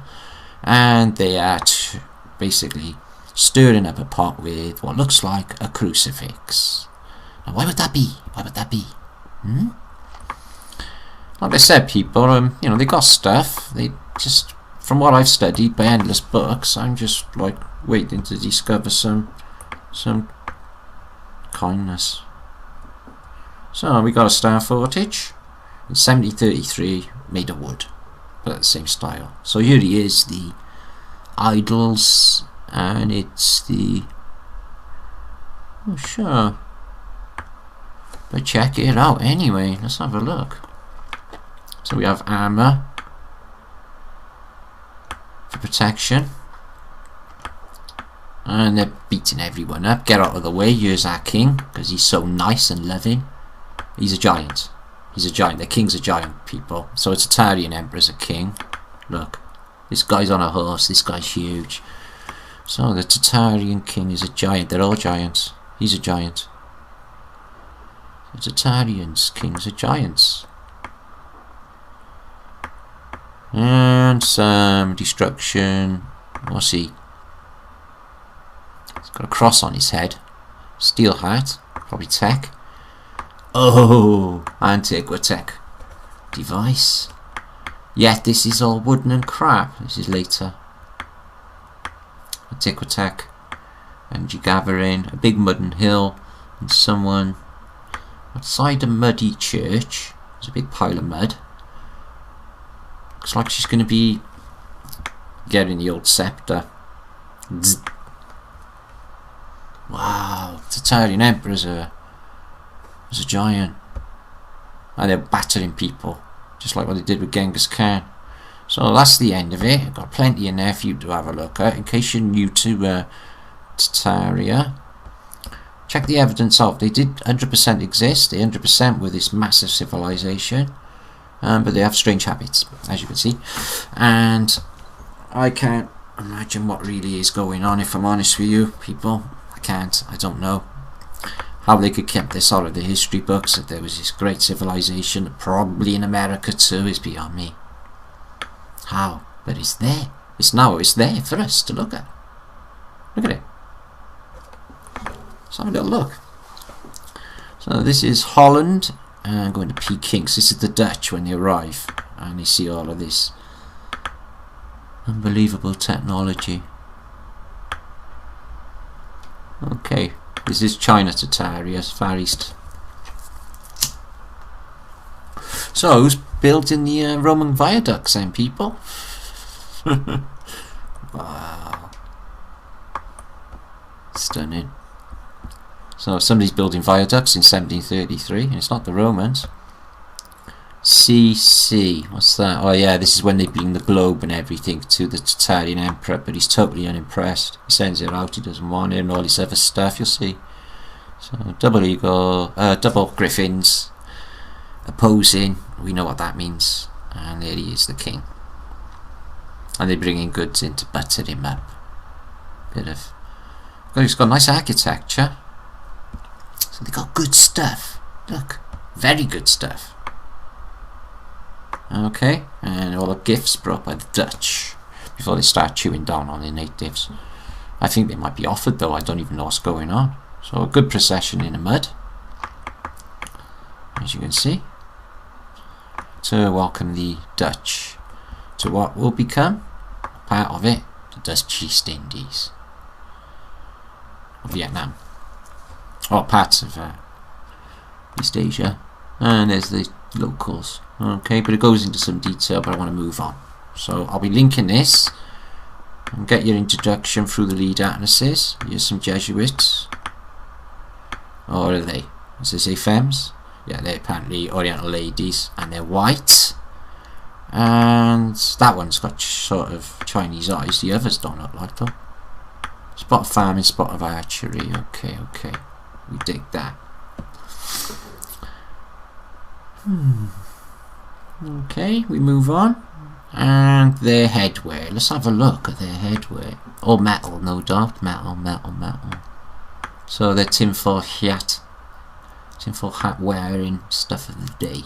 And they are basically stirring up a pot with what looks like a crucifix. Now why would that be? Why would that be? Like I said, people, you know, they got stuff. They just, from what I've studied by endless books, I'm just like waiting to discover some kindness. So we got a star footage. It's 1733, made of wood, but the same style. So here he is, the idols, and it's the, oh sure, but check it out anyway. Let's have a look. So we have armor for protection. And they're beating everyone up. Get out of the way. Here's our king, because he's so nice and loving. He's a giant. He's a giant. The king's a giant, people. So a Tartarian emperor's a king. Look. This guy's on a horse. This guy's huge. So the Tartarian king is a giant. They're all giants. He's a giant. The Tartarians' kings are giants. And some destruction. What's he? He's got a cross on his head. Steel hat. Probably tech. Oh, antiquitech device. Yet this is all wooden and crap. This is later. Antiquitech. Energy gathering. A big mudden hill. And someone outside a muddy church. There's a big pile of mud. Looks like she's going to be getting the old scepter. Zzz. Wow, Tartarian Emperor is a giant. And they're battering people, just like what they did with Genghis Khan. So that's the end of it. I've got plenty in there for you to have a look at. In case you're new to Tartaria, check the evidence out. They did 100% exist. They 100% were this massive civilization. But they have strange habits, as you can see. And I can't imagine what really is going on, if I'm honest with you, people. I don't know how they could keep this out of the history books, that there was this great civilization, probably in America too, is beyond me. How? But it's there. It's there for us to look at. Look at it. Let's have a little look. So this is Holland, and going to Peking. So this is the Dutch when they arrive, and they see all of this unbelievable technology. Okay, this is China Tartaria, Far East. So, who's building the Roman viaducts then, people? Wow. Stunning. So, somebody's building viaducts in 1733, and it's not the Romans. CC, what's that? Oh yeah, this is when they bring the globe and everything to the Tartarian Emperor, but he's totally unimpressed. He sends it out, he doesn't want it, and all this other stuff, you'll see. So double eagle, double griffins opposing, we know what that means, and there he is, the king. And they're bringing goods in to butter him up. He's got nice architecture, so they got good stuff. Look, very good stuff. Okay, and all the gifts brought by the Dutch before they start chewing down on their natives. I think they might be offered though, I don't even know what's going on. So a good procession in the mud, as you can see, to welcome the Dutch to what will become part of it, the Dutch East Indies, or Vietnam, or parts of East Asia. And there's the locals. Okay, but it goes into some detail, but I want to move on. So I'll be linking this and get your introduction through the lead atlases. Here's some Jesuits. Or are they? Does it say femmes? Yeah, they're apparently Oriental ladies, and they're white. And that one's got sort of Chinese eyes. The others don't look like though. Spot of farming, spot of archery. Okay, okay, we dig that. Okay, we move on. And their headwear. Let's have a look at their headwear. All metal, no doubt. Metal, metal, metal. So they're tinfoil hat wearing stuff of the day.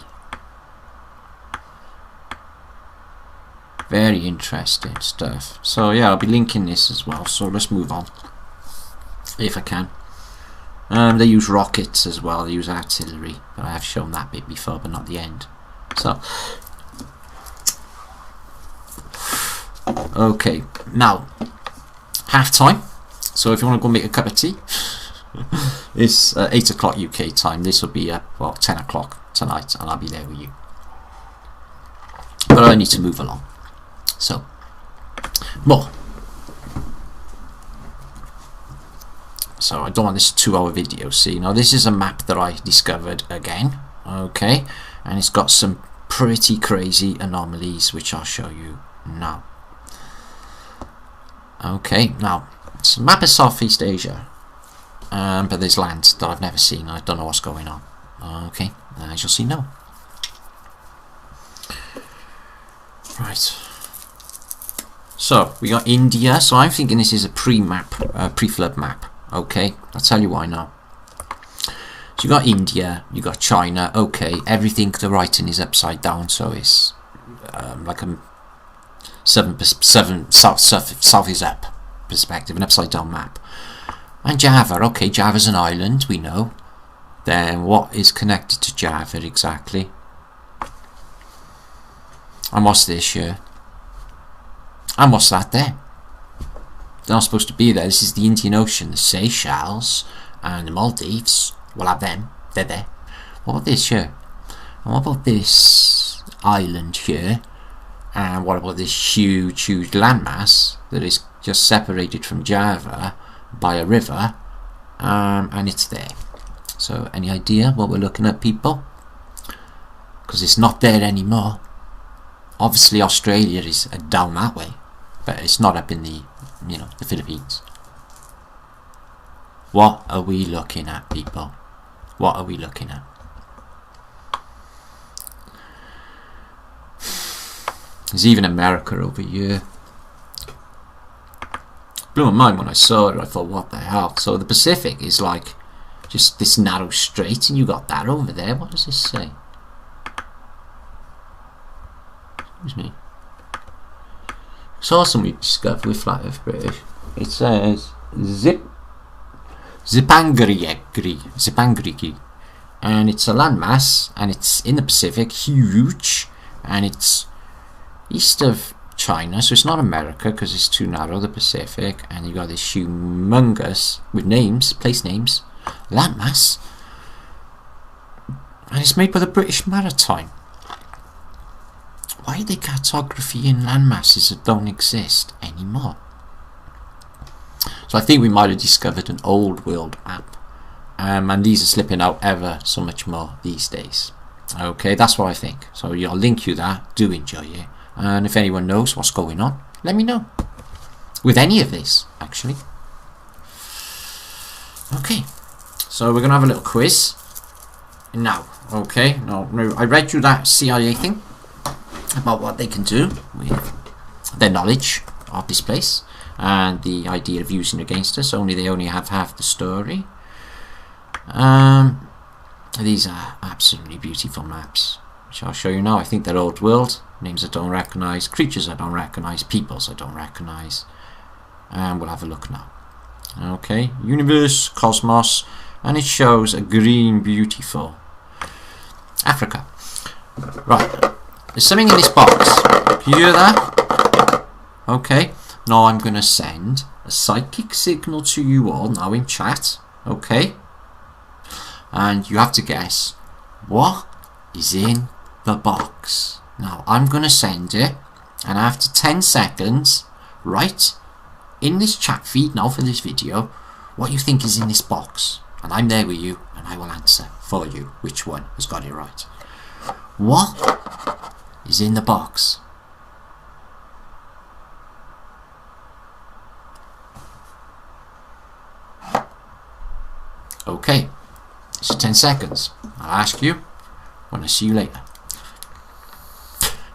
Very interesting stuff. So yeah, I'll be linking this as well. So let's move on, if I can. They use rockets as well. They use artillery, but I have shown that bit before, but not the end. So okay, now half time. So if you want to go make a cup of tea, it's 8 o'clock UK time. This will be well 10 o'clock tonight, and I'll be there with you. But I need to move along. So more. So I don't want this 2-hour video. See, now this is a map that I discovered again. Okay, and it's got some pretty crazy anomalies, which I'll show you now. Okay, now it's a map of Southeast Asia, but there's lands that I've never seen. I don't know what's going on. Okay, as you'll see now. Right. So we got India. So I'm thinking this is a pre-flood map. Okay, I'll tell you why now. So you got India, you got China. Okay, everything, the writing is upside down, so it's like a south is up perspective, an upside down map. And Java, okay, Java's an island, we know. Then what is connected to Java exactly? And what's this here? And what's that there? They're not supposed to be there. This is the Indian Ocean. The Seychelles and the Maldives. We'll have them. They're there. What about this here? And what about this island here? And what about this huge, huge landmass that is just separated from Java by a river? And it's there. So any idea what we're looking at, people? Because it's not there anymore. Obviously Australia is down that way, but it's not up in the, you know, the Philippines. What are we looking at, people? What are we looking at? There's even America over here. Blew my mind when I saw it. I thought, what the hell? So the Pacific is like just this narrow strait, and you got that over there. What does this say? Excuse me. It's awesome we discovered with Flat Earth British. It says Zipangrigi, and it's a landmass, and it's in the Pacific, huge, and it's east of China, so it's not America because it's too narrow, the Pacific, and you got this humongous, with names, place names, landmass, and it's made by the British Maritime. Why are they cartography in landmasses that don't exist anymore? So I think we might have discovered an old world map, and these are slipping out ever so much more these days. Okay, that's what I think. So I'll link you that. Do enjoy it. And if anyone knows what's going on, let me know. With any of this, actually. Okay, so we're going to have a little quiz now. Okay, now I read you that CIA thing about what they can do with their knowledge of this place and the idea of using it against us. They only have half the story. These are absolutely beautiful maps, which I'll show you now. I think they're old world, names I don't recognise, creatures I don't recognise, peoples I don't recognise, and we'll have a look now. Okay, universe, cosmos, and it shows a green, beautiful Africa. Right, there's something in this box. Can you hear that? Okay, now I'm going to send a psychic signal to you all now in chat. Okay, and you have to guess what is in the box. Now I'm going to send it, and after 10 seconds, write in this chat feed now for this video what you think is in this box, and I'm there with you and I will answer for you which one has got it right. What is in the box? Okay, it's 10 seconds. I'll ask you when I see you later.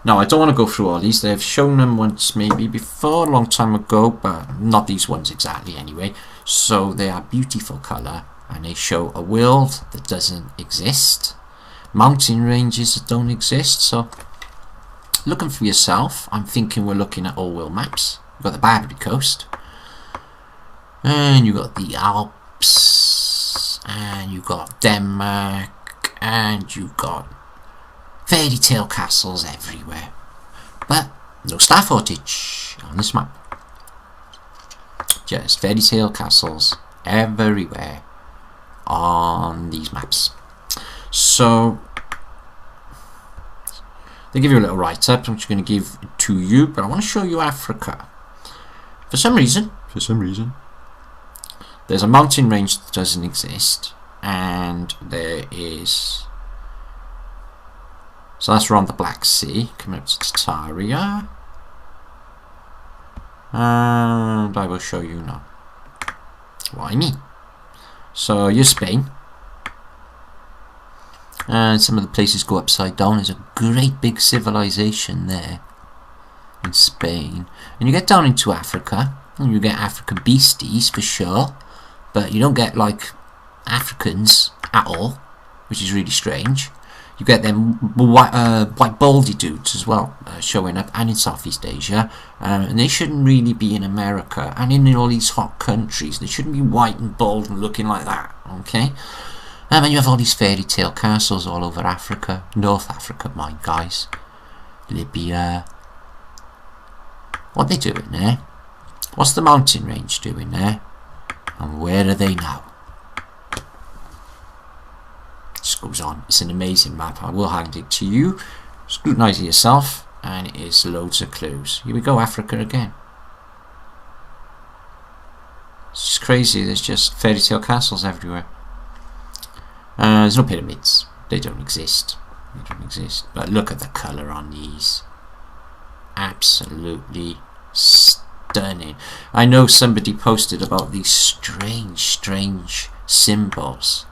Now, I don't want to go through all these. They've shown them once maybe before, a long time ago, but not these ones exactly anyway. So they are beautiful colour, and they show a world that doesn't exist, mountain ranges that don't exist. So looking for yourself, I'm thinking we're looking at all world maps. You've got the Barbary Coast, and you've got the Alps, and you've got Denmark, and you've got fairy tale castles everywhere, but no star footage on this map. Just fairy tale castles everywhere on these maps. So they give you a little write-up, which I'm going to give to you, but I want to show you Africa. For some reason, there's a mountain range that doesn't exist, and there is. So that's around the Black Sea, coming up to Tartaria. And I will show you now what I mean. So you're Spain. And some of the places go upside down. There's a great big civilization there in Spain. And you get down into Africa, and you get African beasties for sure. But you don't get like Africans at all, which is really strange. You get them white baldy dudes as well showing up, and in Southeast Asia, and they shouldn't really be in America and in all these hot countries. They shouldn't be white and bald and looking like that. Okay, and you have all these fairy tale castles all over Africa, North Africa, mind guys, Libya. What are they doing there? What's the mountain range doing there? And where are they now? Just goes on. It's an amazing map. I will hand it to you. Scrutinise it yourself, and it is loads of clues. Here we go, Africa again. It's just crazy. There's just fairy tale castles everywhere. There's no pyramids. They don't exist. But look at the colour on these. Absolutely stunning. I know somebody posted about these strange symbols.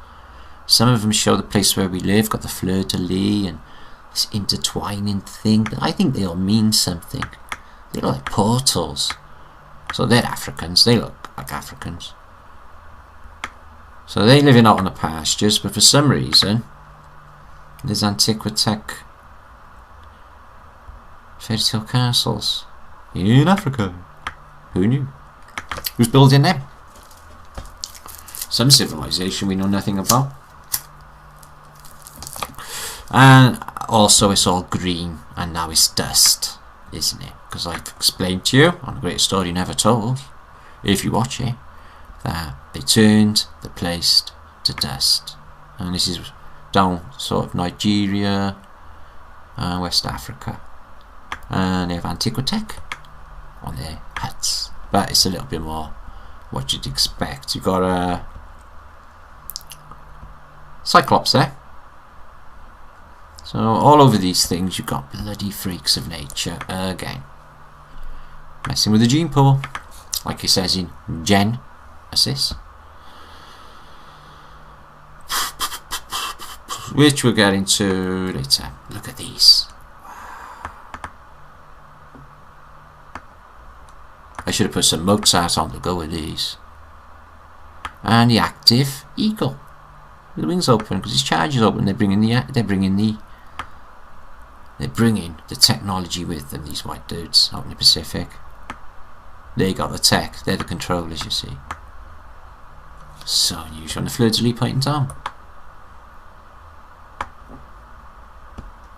Some of them show the place where we live, got the fleur-de-lis and this intertwining thing. I think they all mean something. They look like portals. So they're Africans. They look like Africans. So they're living out on the pastures, but for some reason, there's Antiquitech fairy tale castles in Africa. Who knew? Who's building them? Some civilization we know nothing about. And also it's all green, and now it's dust, isn't it? Because I've explained to you on A Great Story Never Told, if you watch it, that they turned the place to dust. And this is down sort of Nigeria and West Africa. And they have Antiquitech on their huts. But it's a little bit more what you'd expect. You've got a Cyclops there. So all over these things you've got bloody freaks of nature again. Messing with the gene pool, like it says in Genesis. Which we'll get into later. Look at these. I should have put some Mozart on to go with these. And the active eagle. The wings open because his charge is open. They're bringing the technology with them. These white dudes out in the Pacific. They got the tech. They're the controllers, you see. So unusual. And the fleur-de-lis point on.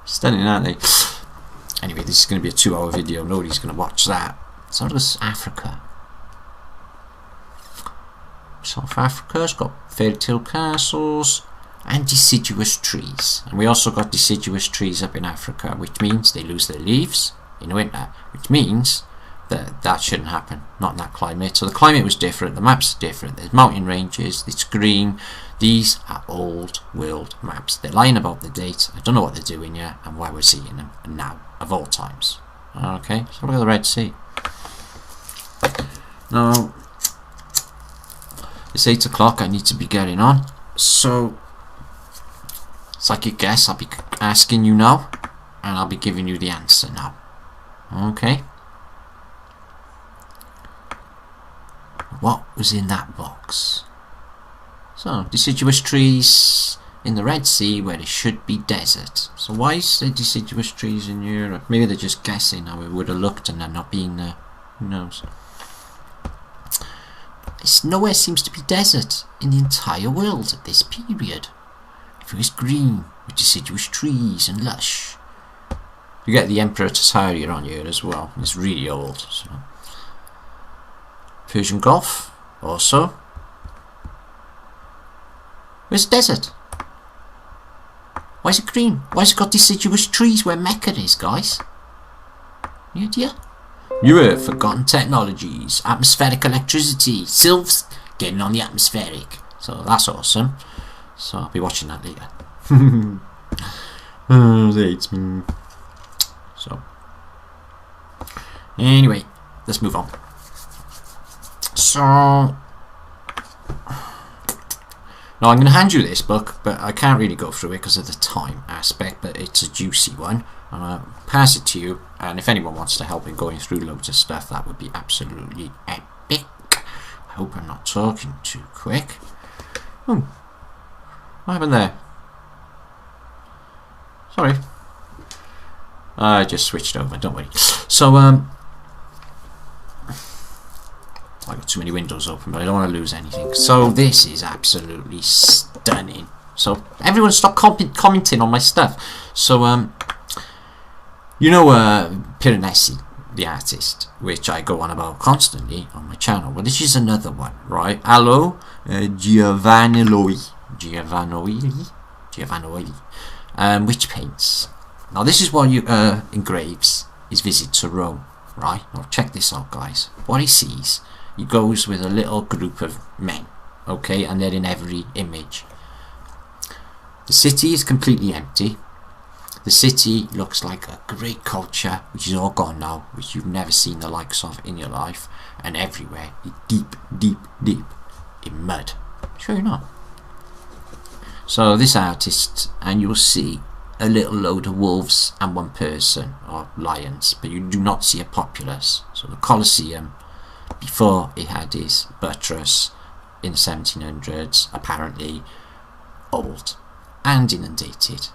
Stunning, aren't they? Anyway, this is going to be a 2-hour video. Nobody's going to watch that. So does Africa. South Africa's got fairy tale castles and deciduous trees. And we also got deciduous trees up in Africa, which means they lose their leaves in winter, which means that shouldn't happen. Not in that climate. So the climate was different. The maps are different. There's mountain ranges. It's green. These are old world maps. They're lying about the date. I don't know what they're doing yet and why we're seeing them now, of all times. Okay, so look at the Red Sea. Now, it's 8 o'clock. I need to be getting on. So, psychic guess, I'll be asking you now, and I'll be giving you the answer now. Okay. What was in that box? So, deciduous trees in the Red Sea where there should be desert. So why is there deciduous trees in Europe? Maybe they're just guessing how it would have looked and they're not being there. Who knows? Nowhere seems to be desert in the entire world at this period. Everything's green with deciduous trees and lush. You get the Emperor Tartaria on here as well. It's really old. So. Persian Gulf also. Where's the desert? Why is it green? Why has it got deciduous trees where Mecca is, guys? Any idea? Newer forgotten technologies, atmospheric electricity, sylphs getting on the atmospheric. So that's awesome. So I'll be watching that later. Oh, they hate me. So anyway, let's move on. So now I'm going to hand you this book, but I can't really go through it because of the time aspect, but it's a juicy one. I'll pass it to you, and if anyone wants to help in going through loads of stuff, that would be absolutely epic. I hope I'm not talking too quick. Oh, what happened there? Sorry. I just switched over, don't worry. So, I got too many windows open, but I don't want to lose anything. So this is absolutely stunning. So everyone stop commenting on my stuff. So you know Piranesi, the artist, which I go on about constantly on my channel. Well, this is another one, right? Hello, Giovanni, which paints. Now this is what you engraves his visit to Rome, right? Now check this out, guys. What he sees. He goes with a little group of men, okay, and they're in every image. The city is completely empty. The city looks like a great culture, which is all gone now, which you've never seen the likes of in your life, and everywhere, deep, deep, deep in mud. Sure you're not. So this artist, and you'll see a little load of wolves and one person, or lions, but you do not see a populace. So the Colosseum, before it had his buttress in the 1700s, apparently old and inundated.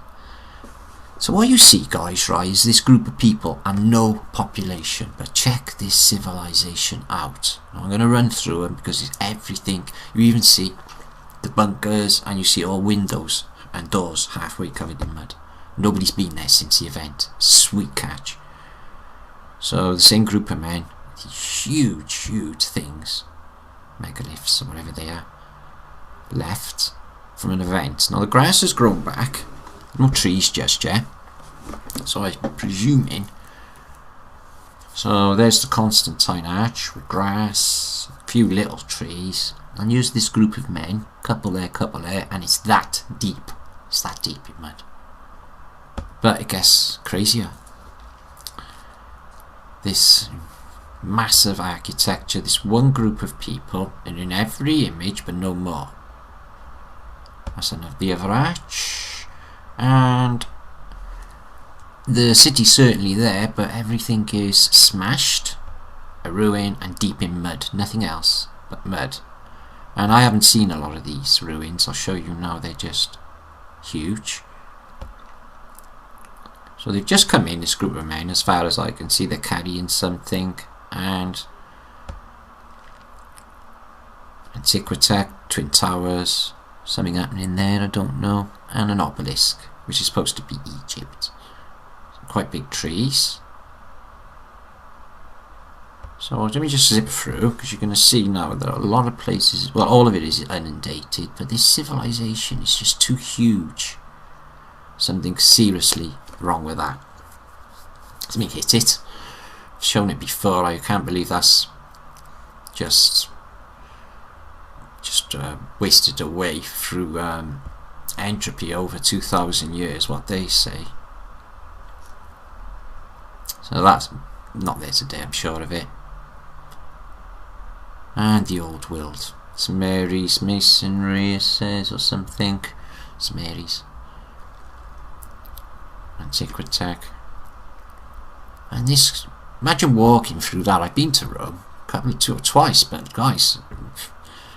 So what you see, guys, right, is this group of people and no population, but check this civilization out. Now, I'm going to run through them because it's everything. You even see the bunkers and you see all windows and doors halfway covered in mud. Nobody's been there since the event. Sweet catch. So the same group of men, these huge things, megaliths or whatever they are, left from an event. Now the grass has grown back, no trees just yet, so I'm presuming. So there's the Constantine Arch with grass, a few little trees, and use this group of men, couple there, and it's that deep. It's that deep in mud. But it gets crazier. This massive architecture, this one group of people, and in every image, but no more. That's the other arch, and the city's certainly there, but everything is smashed, a ruin, and deep in mud. Nothing else but mud. And I haven't seen a lot of these ruins. I'll show you now. They're just huge. So they've just come in, this group of men. As far as I can see, they're carrying something, and Antiquitech, Twin Towers, something happening there, I don't know, and an obelisk, which is supposed to be Egypt. Some quite big trees. So let me just zip through, because you're going to see now there are a lot of places, well, all of it is inundated, but this civilization is just too huge. Something seriously wrong with that. Let me hit it. I've shown it before. I can't believe that's just wasted away through entropy over 2,000 years, what they say. So that's not there today, I'm sure of it. And the old world. It's Mary's masonry, it says, or something. It's Mary's. Antiquitech. And this, imagine walking through that. I've been to Rome, twice, but guys,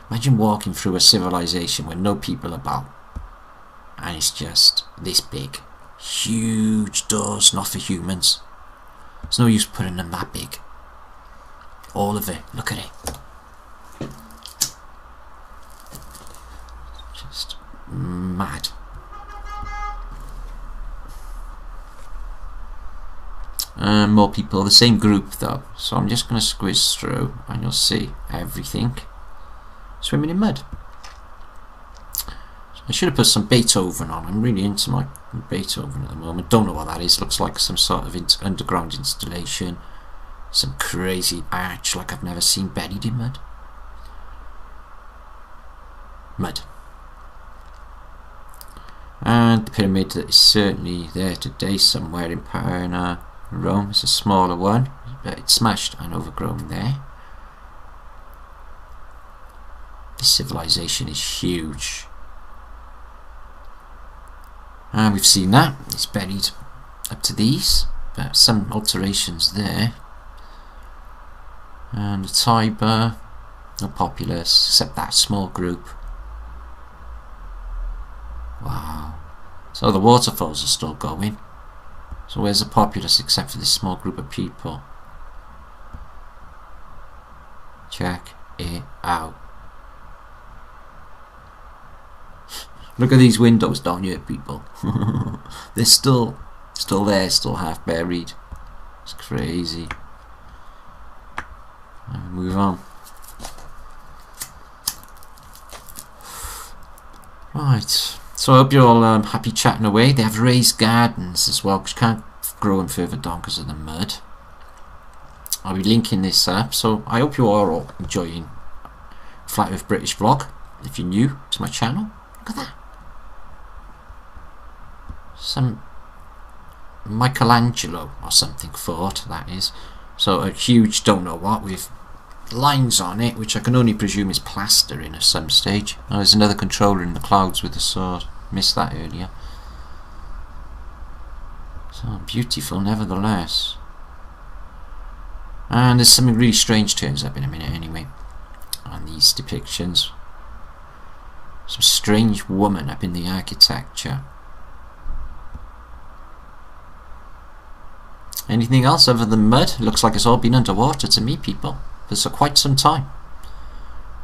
imagine walking through a civilization with no people about, and it's just this big, huge doors, not for humans. There's no use putting them that big. All of it, look at it. Just mad. More people, the same group though, so I'm just going to squeeze through and you'll see everything swimming in mud. So I should have put some Beethoven on. I'm really into my Beethoven at the moment. Don't know what that is. Looks like some sort of underground installation, some crazy arch like I've never seen buried in mud. And the pyramid that is certainly there today somewhere in Parna, Rome. It's a smaller one, but it's smashed and overgrown there. This civilization is huge. And we've seen that. It's buried up to these, but some alterations there. And the Tiber, no populace, except that small group. Wow. So the waterfalls are still going. So where's the populace except for this small group of people? Check it out. Look at these windows down here, people. They're still there, still half buried. It's crazy. Move on. Right. So I hope you're all happy chatting away. They have raised gardens as well, because you can't grow them further down because of the mud. I'll be linking this up, so I hope you are all enjoying Flat Earth British vlog. If you're new to my channel, look at that. Some Michelangelo or something fort, that is. So a huge don't know what with lines on it, which I can only presume is plastering at some stage. Oh, there's another controller in the clouds with a sword. Missed that earlier. So beautiful nevertheless. And there's something really strange turns up in a minute anyway on these depictions. Some strange woman up in the architecture. Anything else other than mud? Looks like it's all been underwater to me, people, for quite some time.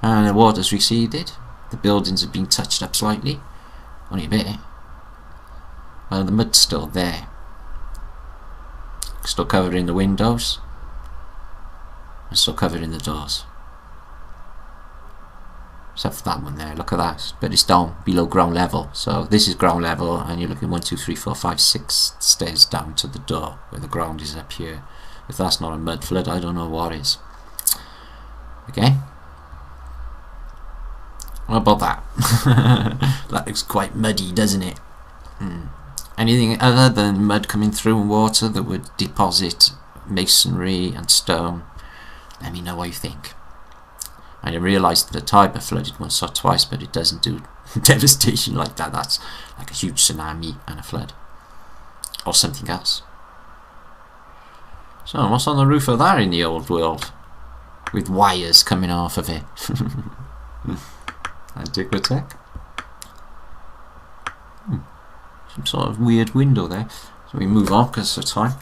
And the water's receded. The buildings have been touched up slightly. Only a bit. Well, the mud's still there. Still covered in the windows. And still covered in the doors. Except for that one there, look at that. But it's down below ground level. So this is ground level, and you're looking 1, 2, 3, 4, 5, 6 stairs down to the door, where the ground is up here. If that's not a mud flood, I don't know what is. Okay. What about that? That looks quite muddy, doesn't it? anything other than mud coming through and water that would deposit masonry and stone, let me know what you think. I didn't realise that the Tiber flooded once or twice, but it doesn't do devastation like that. That's like a huge tsunami and a flood, or something else. So what's on the roof of that in the old world, with wires coming off of it? Antiquitech. Some sort of weird window there. So we move on because of time.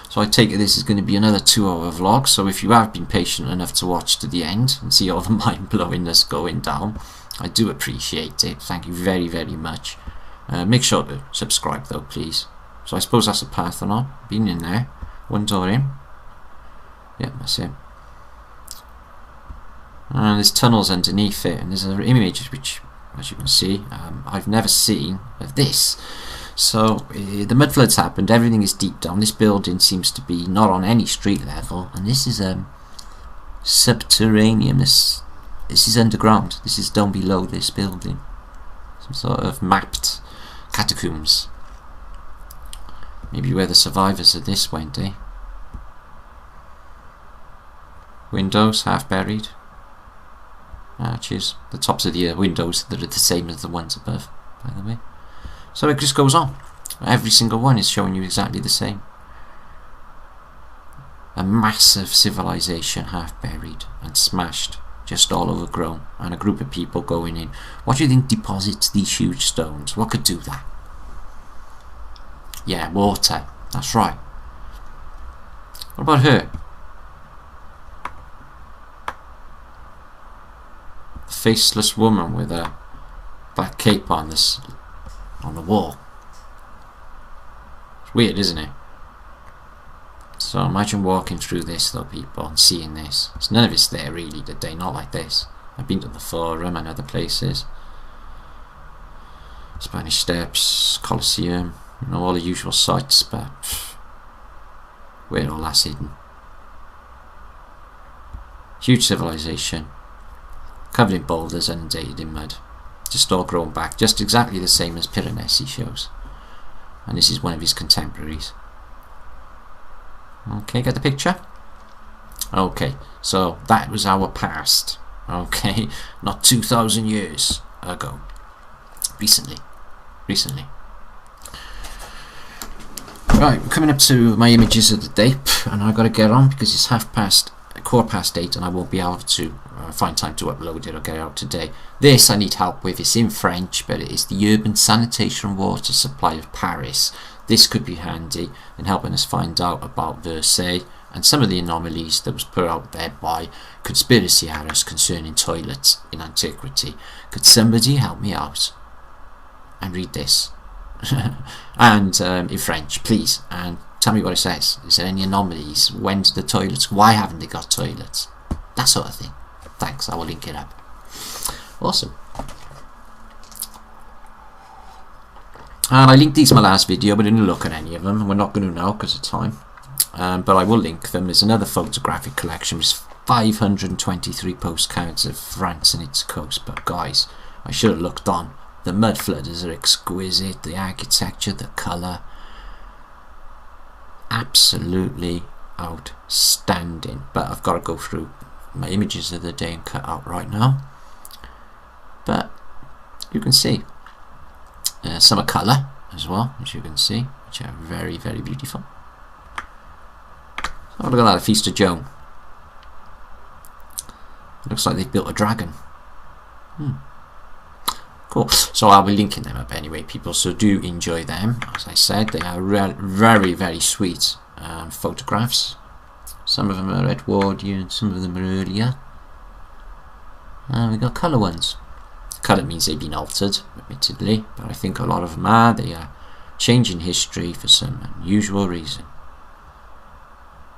So I take it this is going to be another 2-hour vlog, so if you have been patient enough to watch to the end and see all the mind-blowingness going down, I do appreciate it. Thank you very, very much. Make sure to subscribe though, please. So I suppose that's a Parthenon. Been in there. One door in. Yeah, that's it. And there's tunnels underneath it, and there's an image which, as you can see, I've never seen of this. So the mud floods happened, everything is deep down. This building seems to be not on any street level, and this is subterranean. This is underground. This is down below this building. Some sort of mapped catacombs. Maybe where the survivors of this went, eh? Windows half buried. Arches. The tops of the windows that are the same as the ones above, by the way. So it just goes on. Every single one is showing you exactly the same. A massive civilization half buried and smashed, just all overgrown, and a group of people going in. What do you think deposits these huge stones? What could do that? Yeah, water. That's right. What about her? The faceless woman with a black cape on this. On the wall. It's weird, isn't it? So imagine walking through this though, people, and seeing this. There's none of it's there really today, not like this. I've been to the Forum and other places. Spanish Steps, Colosseum, you know, all the usual sites, but where all that's hidden. Huge civilization, covered in boulders, inundated in mud. Just all grown back, just exactly the same as Piranesi shows. And this is one of his contemporaries. Okay, get the picture? Okay, so that was our past. Okay, not 2,000 years ago. Recently. Right, we're coming up to my images of the day, and I've got to get on because it's 8:15, and I won't be able to find time to upload it or get it out today. This I need help with. It's in French, but it is the urban sanitation and water supply of Paris. This could be handy in helping us find out about Versailles and some of the anomalies that was put out there by conspiracy artists concerning toilets in antiquity. Could somebody help me out and read this? And in French, please, and tell me what it says. Is there any anomalies? When did the toilets? Why haven't they got toilets? That sort of thing. Thanks, I will link it up. Awesome. And I linked these in my last video, but I didn't look at any of them, and we're not going to now because of time. But I will link them. There's another photographic collection. There's 523 postcards of France and its coast. But guys, I should have looked on. The mud flooders are exquisite. The architecture, the colour, absolutely outstanding. But I've got to go through my images of the day and cut out right now. But you can see some are colour as well, as you can see, which are very, very beautiful. Oh, look at that, a Feast of Joan. Looks like they've built a dragon. Cool. So I'll be linking them up anyway, people, so do enjoy them. As I said, they are very, very sweet photographs. Some of them are Edwardian, some of them are earlier. We've got colour ones. Colour means they've been altered, admittedly, but I think a lot of them are. They are changing history for some unusual reason.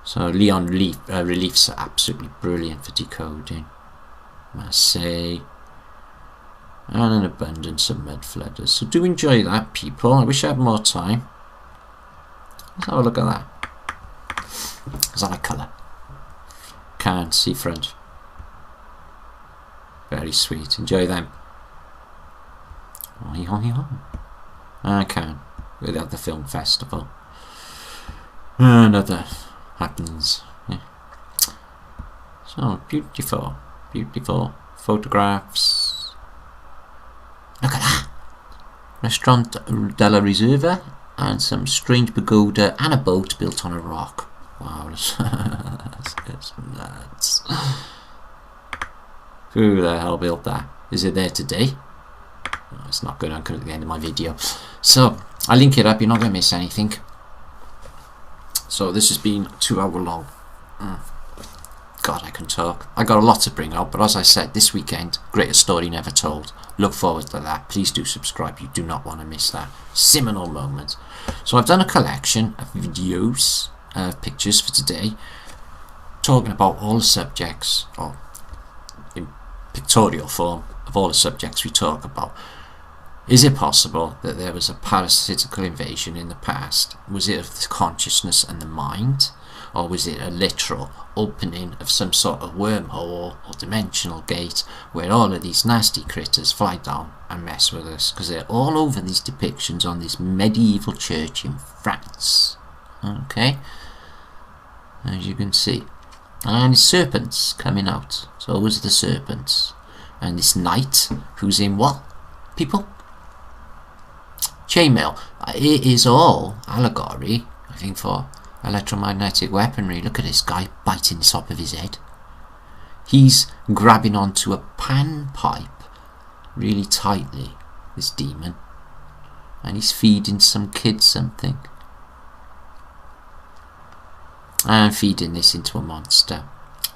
So Leon reliefs are absolutely brilliant for decoding. Marseille. And an abundance of mud flooders. So do enjoy that, people. I wish I had more time. Let's have a look at that. Is that a colour? Can't see front. Very sweet. Enjoy them. I can. Without the film festival. Another happens. Yeah. So beautiful, beautiful photographs. Look at that. Restaurant della Riserva and some strange pagoda and a boat built on a rock. Wow, that's nuts. Who the hell built that? Is it there today? No, it's not good. I'm coming at the end of my video. So, I'll link it up. You're not going to miss anything. So, this has been 2 hours long. God, I can talk. I got a lot to bring out, but as I said, this weekend, greatest story never told. Look forward to that. Please do subscribe. You do not want to miss that seminal moment. So, I've done a collection of videos, pictures for today, talking about all the subjects, or in pictorial form, of all the subjects we talk about. Is it possible that there was a parasitical invasion in the past? Was it of the consciousness and the mind? Or was it a literal opening of some sort of wormhole or dimensional gate where all of these nasty critters fly down and mess with us? Because they're all over these depictions on this medieval church in France. Okay? As you can see. And serpents coming out. So always the serpents. And this knight, who's in what, people? Chainmail. It is all allegory, I think, for electromagnetic weaponry. Look at this guy biting the top of his head. He's grabbing onto a pan pipe really tightly, this demon. And he's feeding some kid something. And feeding this into a monster.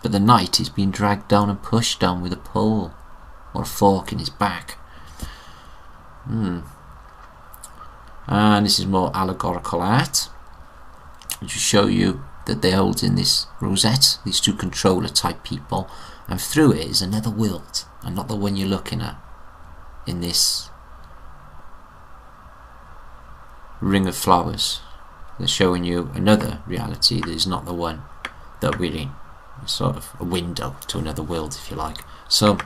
But the knight is being dragged down and pushed down with a pole or a fork in his back. And this is more allegorical art, which will show you that they're holding this rosette, these two controller type people, and through it is another world, and not the one you're looking at in this ring of flowers. They're showing you another reality that is not the one that we're in. It's sort of a window to another world, if you like. So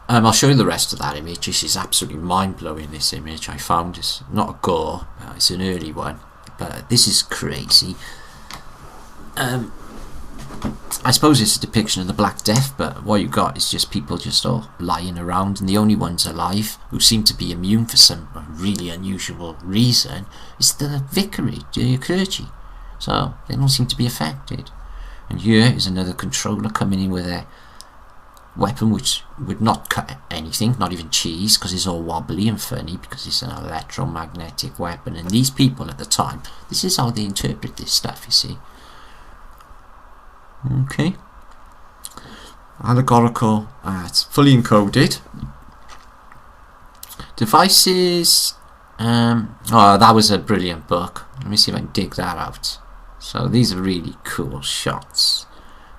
I'll show you the rest of that image. This is absolutely mind-blowing, this image. I found it's not a gore, it's an early one, but this is crazy. I suppose it's a depiction of the Black Death, but what you got is just people just all lying around, and the only ones alive who seem to be immune for some really unusual reason is the vicarage, the clergy. So they don't seem to be affected. And here is another controller coming in with a weapon which would not cut anything, not even cheese, because it's all wobbly and funny, because it's an electromagnetic weapon. And these people at the time, this is how they interpret this stuff, you see. Okay. Allegorical art, fully encoded. Devices. Oh, that was a brilliant book. Let me see if I can dig that out. So these are really cool shots.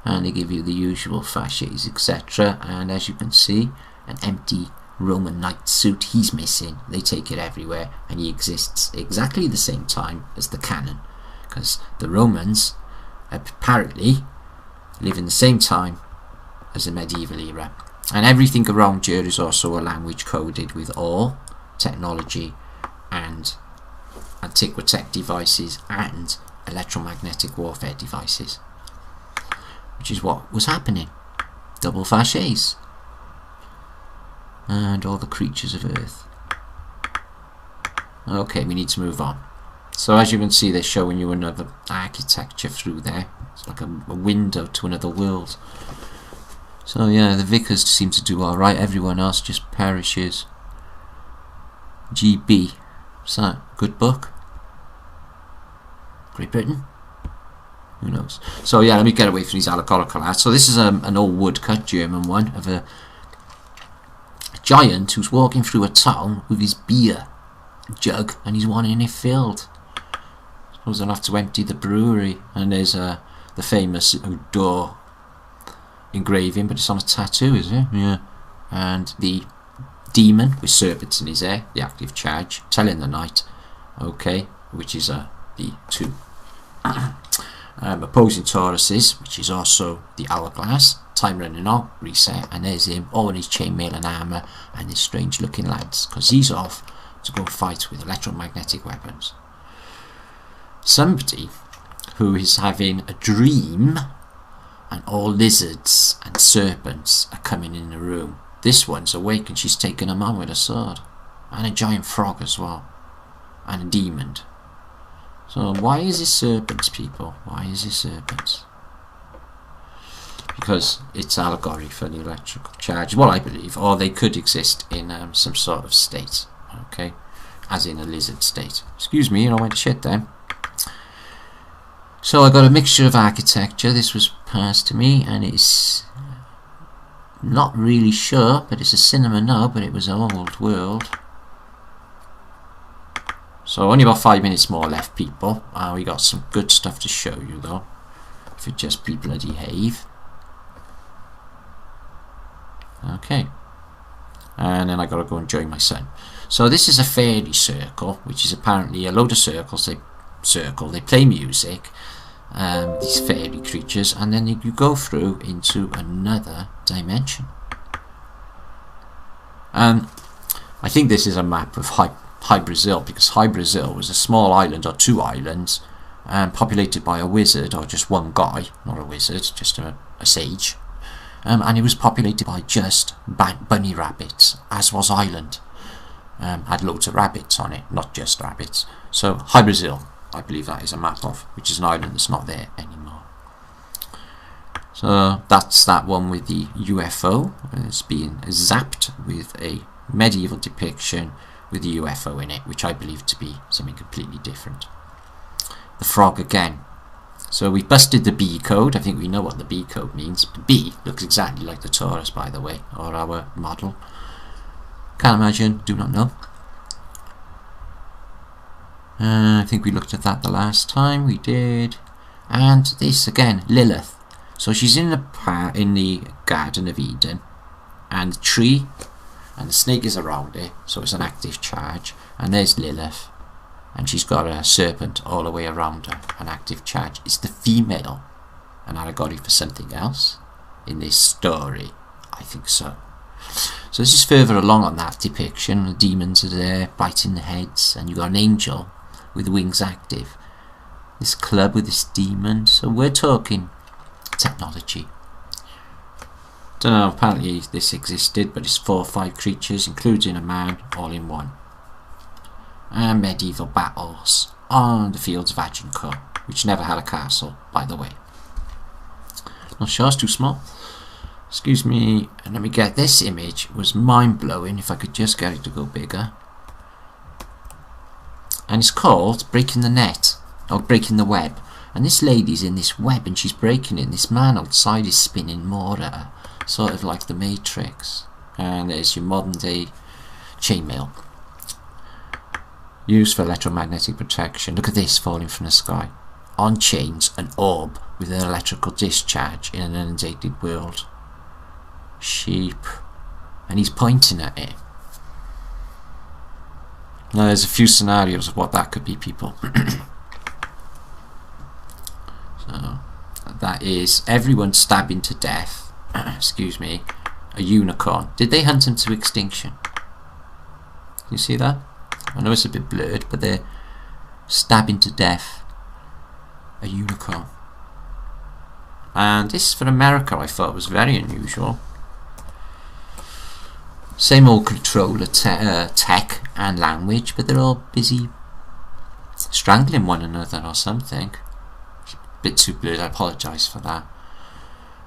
And they give you the usual fasces, etc. And as you can see, an empty Roman knight suit, he's missing. They take it everywhere, and he exists exactly the same time as the canon, because the Romans apparently live in the same time as the medieval era. And everything around here is also a language coded with all technology and antiquitech devices and electromagnetic warfare devices, which is what was happening. Double fasces and all the creatures of earth. Okay, we need to move on. So as you can see, they're showing you another architecture through there. It's like a window to another world. So yeah, the vicars seem to do alright, everyone else just perishes. GB. So, good book. Great Britain? Who knows? So yeah, let me get away from these allegorical arts. So this is an old woodcut German one of a giant who's walking through a town with his beer jug and he's wanting it filled. I suppose I'll have to empty the brewery. And there's the famous door engraving, but it's on a tattoo, is it? Yeah. And the demon with serpents in his hair, the active charge, telling the knight, okay, which is the two opposing Tauruses, which is also the hourglass, time running out, reset, and there's him, all in his chainmail and armour, and his strange looking lads, because he's off to go fight with electromagnetic weapons. Somebody who is having a dream and all lizards and serpents are coming in the room. This one's awake and she's taking a man with a sword. And a giant frog as well. And a demon. So why is it serpents, people? Why is it serpents? Because it's allegory for the electrical charge. Well, I believe. Or they could exist in some sort of state. Okay? As in a lizard state. Excuse me, I went shit then. So I got a mixture of architecture. This was passed to me, and it's not really sure, but it's a cinema now, but it was an old world. So only about 5 minutes more left, people. We got some good stuff to show you though, if it just be bloody behave. Okay, and then I gotta go and join my son. So this is a fairy circle, which is apparently a load of circles. They play music, these fairy creatures, and then you go through into another dimension. I think this is a map of High Brazil, because High Brazil was a small island or two islands populated by a wizard, or just one guy, not a wizard, just a sage, and it was populated by just bunny rabbits, as was Ireland. Had loads of rabbits on it, not just rabbits. So High Brazil, I believe that is a map of, which is an island that's not there anymore. So that's that one with the UFO. It's being zapped with a medieval depiction with the UFO in it, which I believe to be something completely different. The frog again. So we busted the B code. I think we know what the B code means. The B looks exactly like the Taurus, by the way, or our model. Can't imagine, do not know. I think we looked at that the last time. We did. And this again, Lilith. So she's in the Garden of Eden, and the tree, and the snake is around it, so it's an active charge. And there's Lilith, and she's got a serpent all the way around her, an active charge. Is the female an allegory for something else in this story? I think so. So this is further along on that depiction. The demons are there biting the heads, and you got an angel with wings active. This club with this demon. So we're talking technology. Don't know, apparently this existed, but it's 4 or 5 creatures, including a man, all in one. And medieval battles on the fields of Agincourt, which never had a castle, by the way. Not sure, it's too small. Excuse me, and let me get this image. It was mind-blowing. If I could just get it to go bigger. And it's called Breaking the Net, or Breaking the Web. And this lady's in this web and she's breaking it, and this man outside is spinning more at her, sort of like the Matrix. And there's your modern day chainmail, used for electromagnetic protection. Look at this falling from the sky. On chains, an orb with an electrical discharge in an inundated world. Sheep. And he's pointing at it. Now there's a few scenarios of what that could be, people. So that is everyone stabbing to death. Excuse me. A unicorn. Did they hunt him to extinction? Can you see that? I know it's a bit blurred, but they're stabbing to death a unicorn. And this for America I thought was very unusual. Same old controller tech and language, but they're all busy strangling one another or something. A bit too blurred, I apologise for that.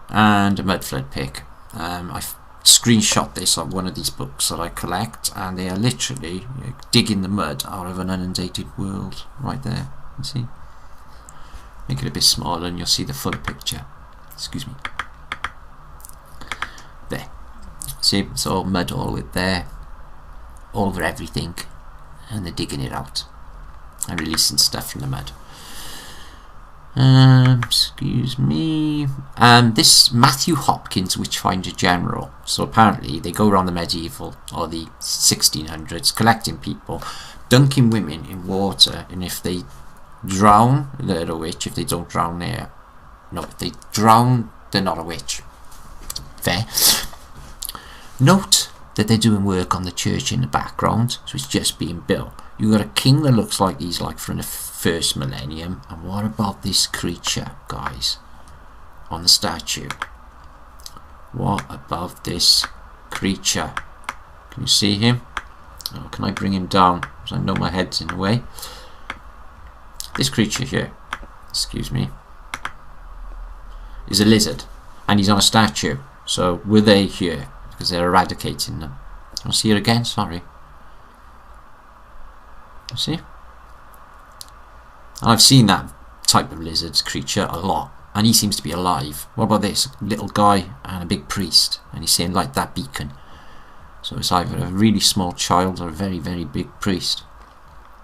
And a mud flood pick. I screenshot this on one of these books that I collect, and they are literally digging the mud out of an inundated world right there. You see? Make it a bit smaller and you'll see the fuller picture. Excuse me. There. See, it's all mud all with there, all over everything, and they're digging it out and releasing stuff from the mud. Excuse me. This Matthew Hopkins Witchfinder General. So apparently they go around the medieval or the 1600s collecting people, dunking women in water, and if they drown, they're a witch. If they don't drown, they're no. If they drown, they're not a witch. Fair. Note that they're doing work on the church in the background, so it's just being built. You've got a king that looks like he's like from the first millennium. And what about this creature, guys, on the statue? What about this creature? Can you see him? Oh, can I bring him down? Because I know my head's in the way. This creature here, excuse me, is a lizard, and he's on a statue. So were they here? Because they're eradicating them. I'll see it again, sorry. You see? I've seen that type of lizard creature a lot, and he seems to be alive. What about this? A little guy and a big priest, and he's saying light that beacon. So it's either a really small child or a very, very big priest.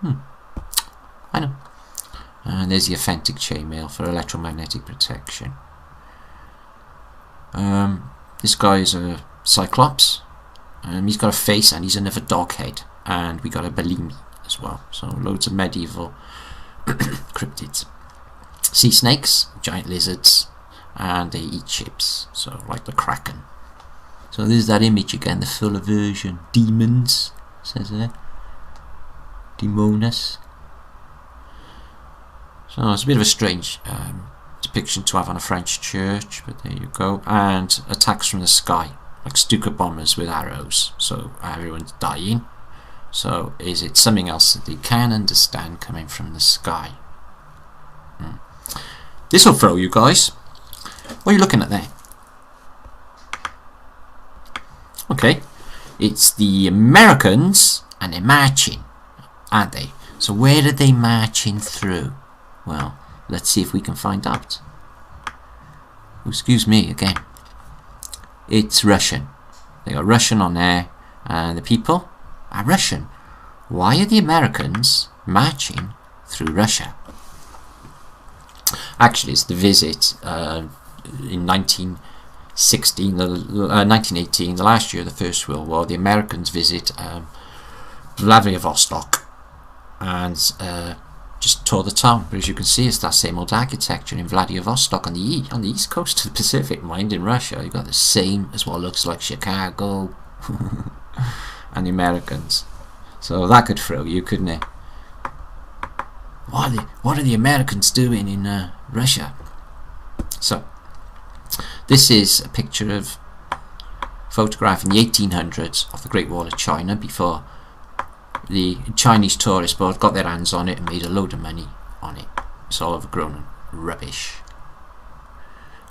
I know. And there's the authentic chainmail for electromagnetic protection. This guy is a Cyclops. He's got a face and he's another dog head. And we got a Bellini as well. So loads of medieval cryptids. Sea snakes, giant lizards, and they eat ships. So like the Kraken. So there's that image again, the fuller version. Demons, says there. Demonus. So it's a bit of a strange depiction to have on a French church, but there you go. And attacks from the sky, like Stuka bombers with arrows. So everyone's dying. So is it something else that they can understand coming from the sky? This will throw you guys. What are you looking at there? Okay, it's the Americans, and they're marching, aren't they? So where are they marching through? Well, let's see if we can find out. Oh, excuse me again. It's Russian. They got Russian on there, and the people are Russian. Why are the Americans marching through Russia? Actually, it's the visit in 1918, the last year of the First World War. The Americans visit Vladivostok and just tour the town. But as you can see, it's that same old architecture in Vladivostok on the east coast of the Pacific. Mind, in Russia, you've got the same as what looks like Chicago and the Americans. So that could throw you, couldn't it? What are the Americans doing in Russia? So this is a picture of photograph in the 1800s of the Great Wall of China, before the Chinese tourist board got their hands on it and made a load of money on it. It's all overgrown and rubbish.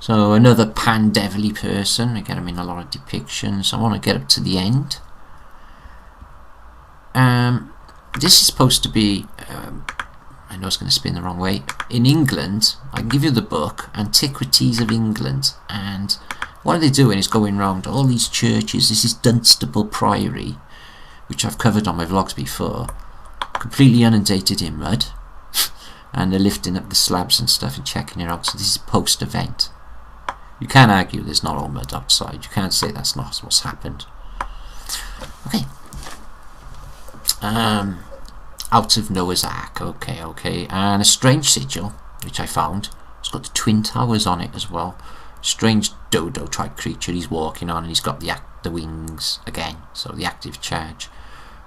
So another pan-devilly person. We get him in a lot of depictions. I want to get up to the end. This is supposed to be, I know it's going to spin the wrong way, in England. I can give you the book, Antiquities of England, and what they're doing is going around all these churches. This is Dunstable Priory, which I've covered on my vlogs before, completely inundated in mud, and they're lifting up the slabs and stuff and checking it out. So this is post-event. You can't argue there's not all mud outside. You can't say that's not what's happened. Okay. Out of Noah's Ark. Okay. And a strange sigil, which I found. It's got the Twin Towers on it as well. Strange dodo type creature he's walking on, and he's got the wings again, so the active charge.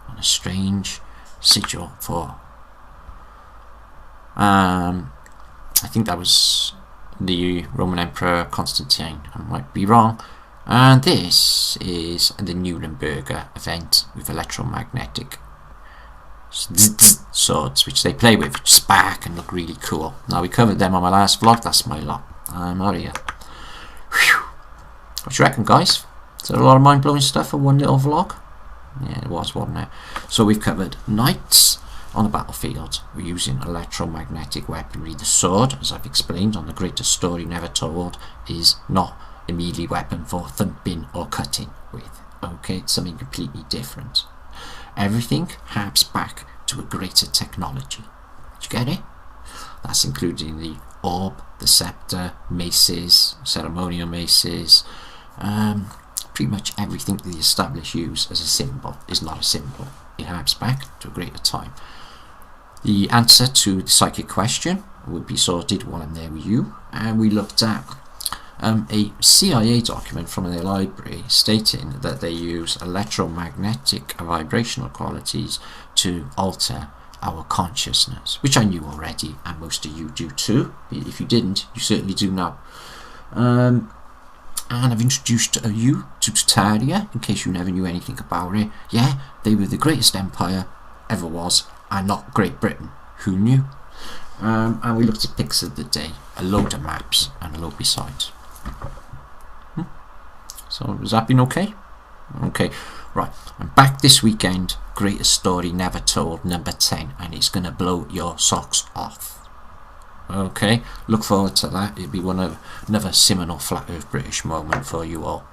And a strange sigil for I think that was the Roman Emperor Constantine. I might be wrong. And this is the Nuremberger event with electromagnetic swords, which they play with, which spark and look really cool. Now, we covered them on my last vlog. That's my lot. I'm out of here. Whew. What do you reckon, guys? Is there a lot of mind-blowing stuff for one little vlog? Yeah, it was, wasn't it? So we've covered knights on the battlefield. We're using electromagnetic weaponry. The sword, as I've explained on The Greatest Story Never Told, is not a melee weapon for thumping or cutting with. Okay, it's something completely different. Everything harps back to a greater technology. Did you get it? That's including the orb, the scepter, maces, ceremonial maces. Pretty much everything that the established use as a symbol is not a symbol. It harps back to a greater time. The answer to the psychic question would be sorted while I'm there with you. And we looked at a CIA document from their library stating that they use electromagnetic vibrational qualities to alter our consciousness, which I knew already, and most of you do too. If you didn't, you certainly do now. And I've introduced you to Tartaria, in case you never knew anything about it. Yeah, they were the greatest empire ever was, and not Great Britain. Who knew? And we looked at picks of the day, a load of maps, and a load besides. So has that been okay? Okay, right. I'm back this weekend. Greatest story never told, number 10, and it's going to blow your socks off. Okay, look forward to that. It'll be another seminal flat earth British moment for you all,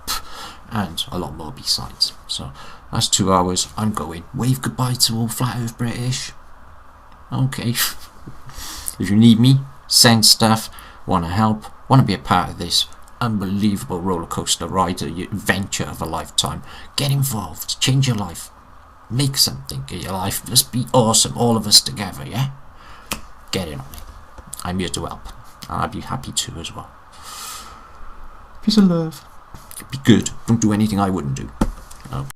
and a lot more besides. So that's 2 hours. I'm going. Wave goodbye to all flat earth British. Okay. If you need me, send stuff, want to help, want to be a part of this unbelievable roller coaster ride, adventure of a lifetime, get involved, change your life, make something of your life. Let's be awesome, all of us together, yeah? Get in on it. I'm here to help, and I'd be happy to as well. Peace and love. Be good. Don't do anything I wouldn't do. Okay.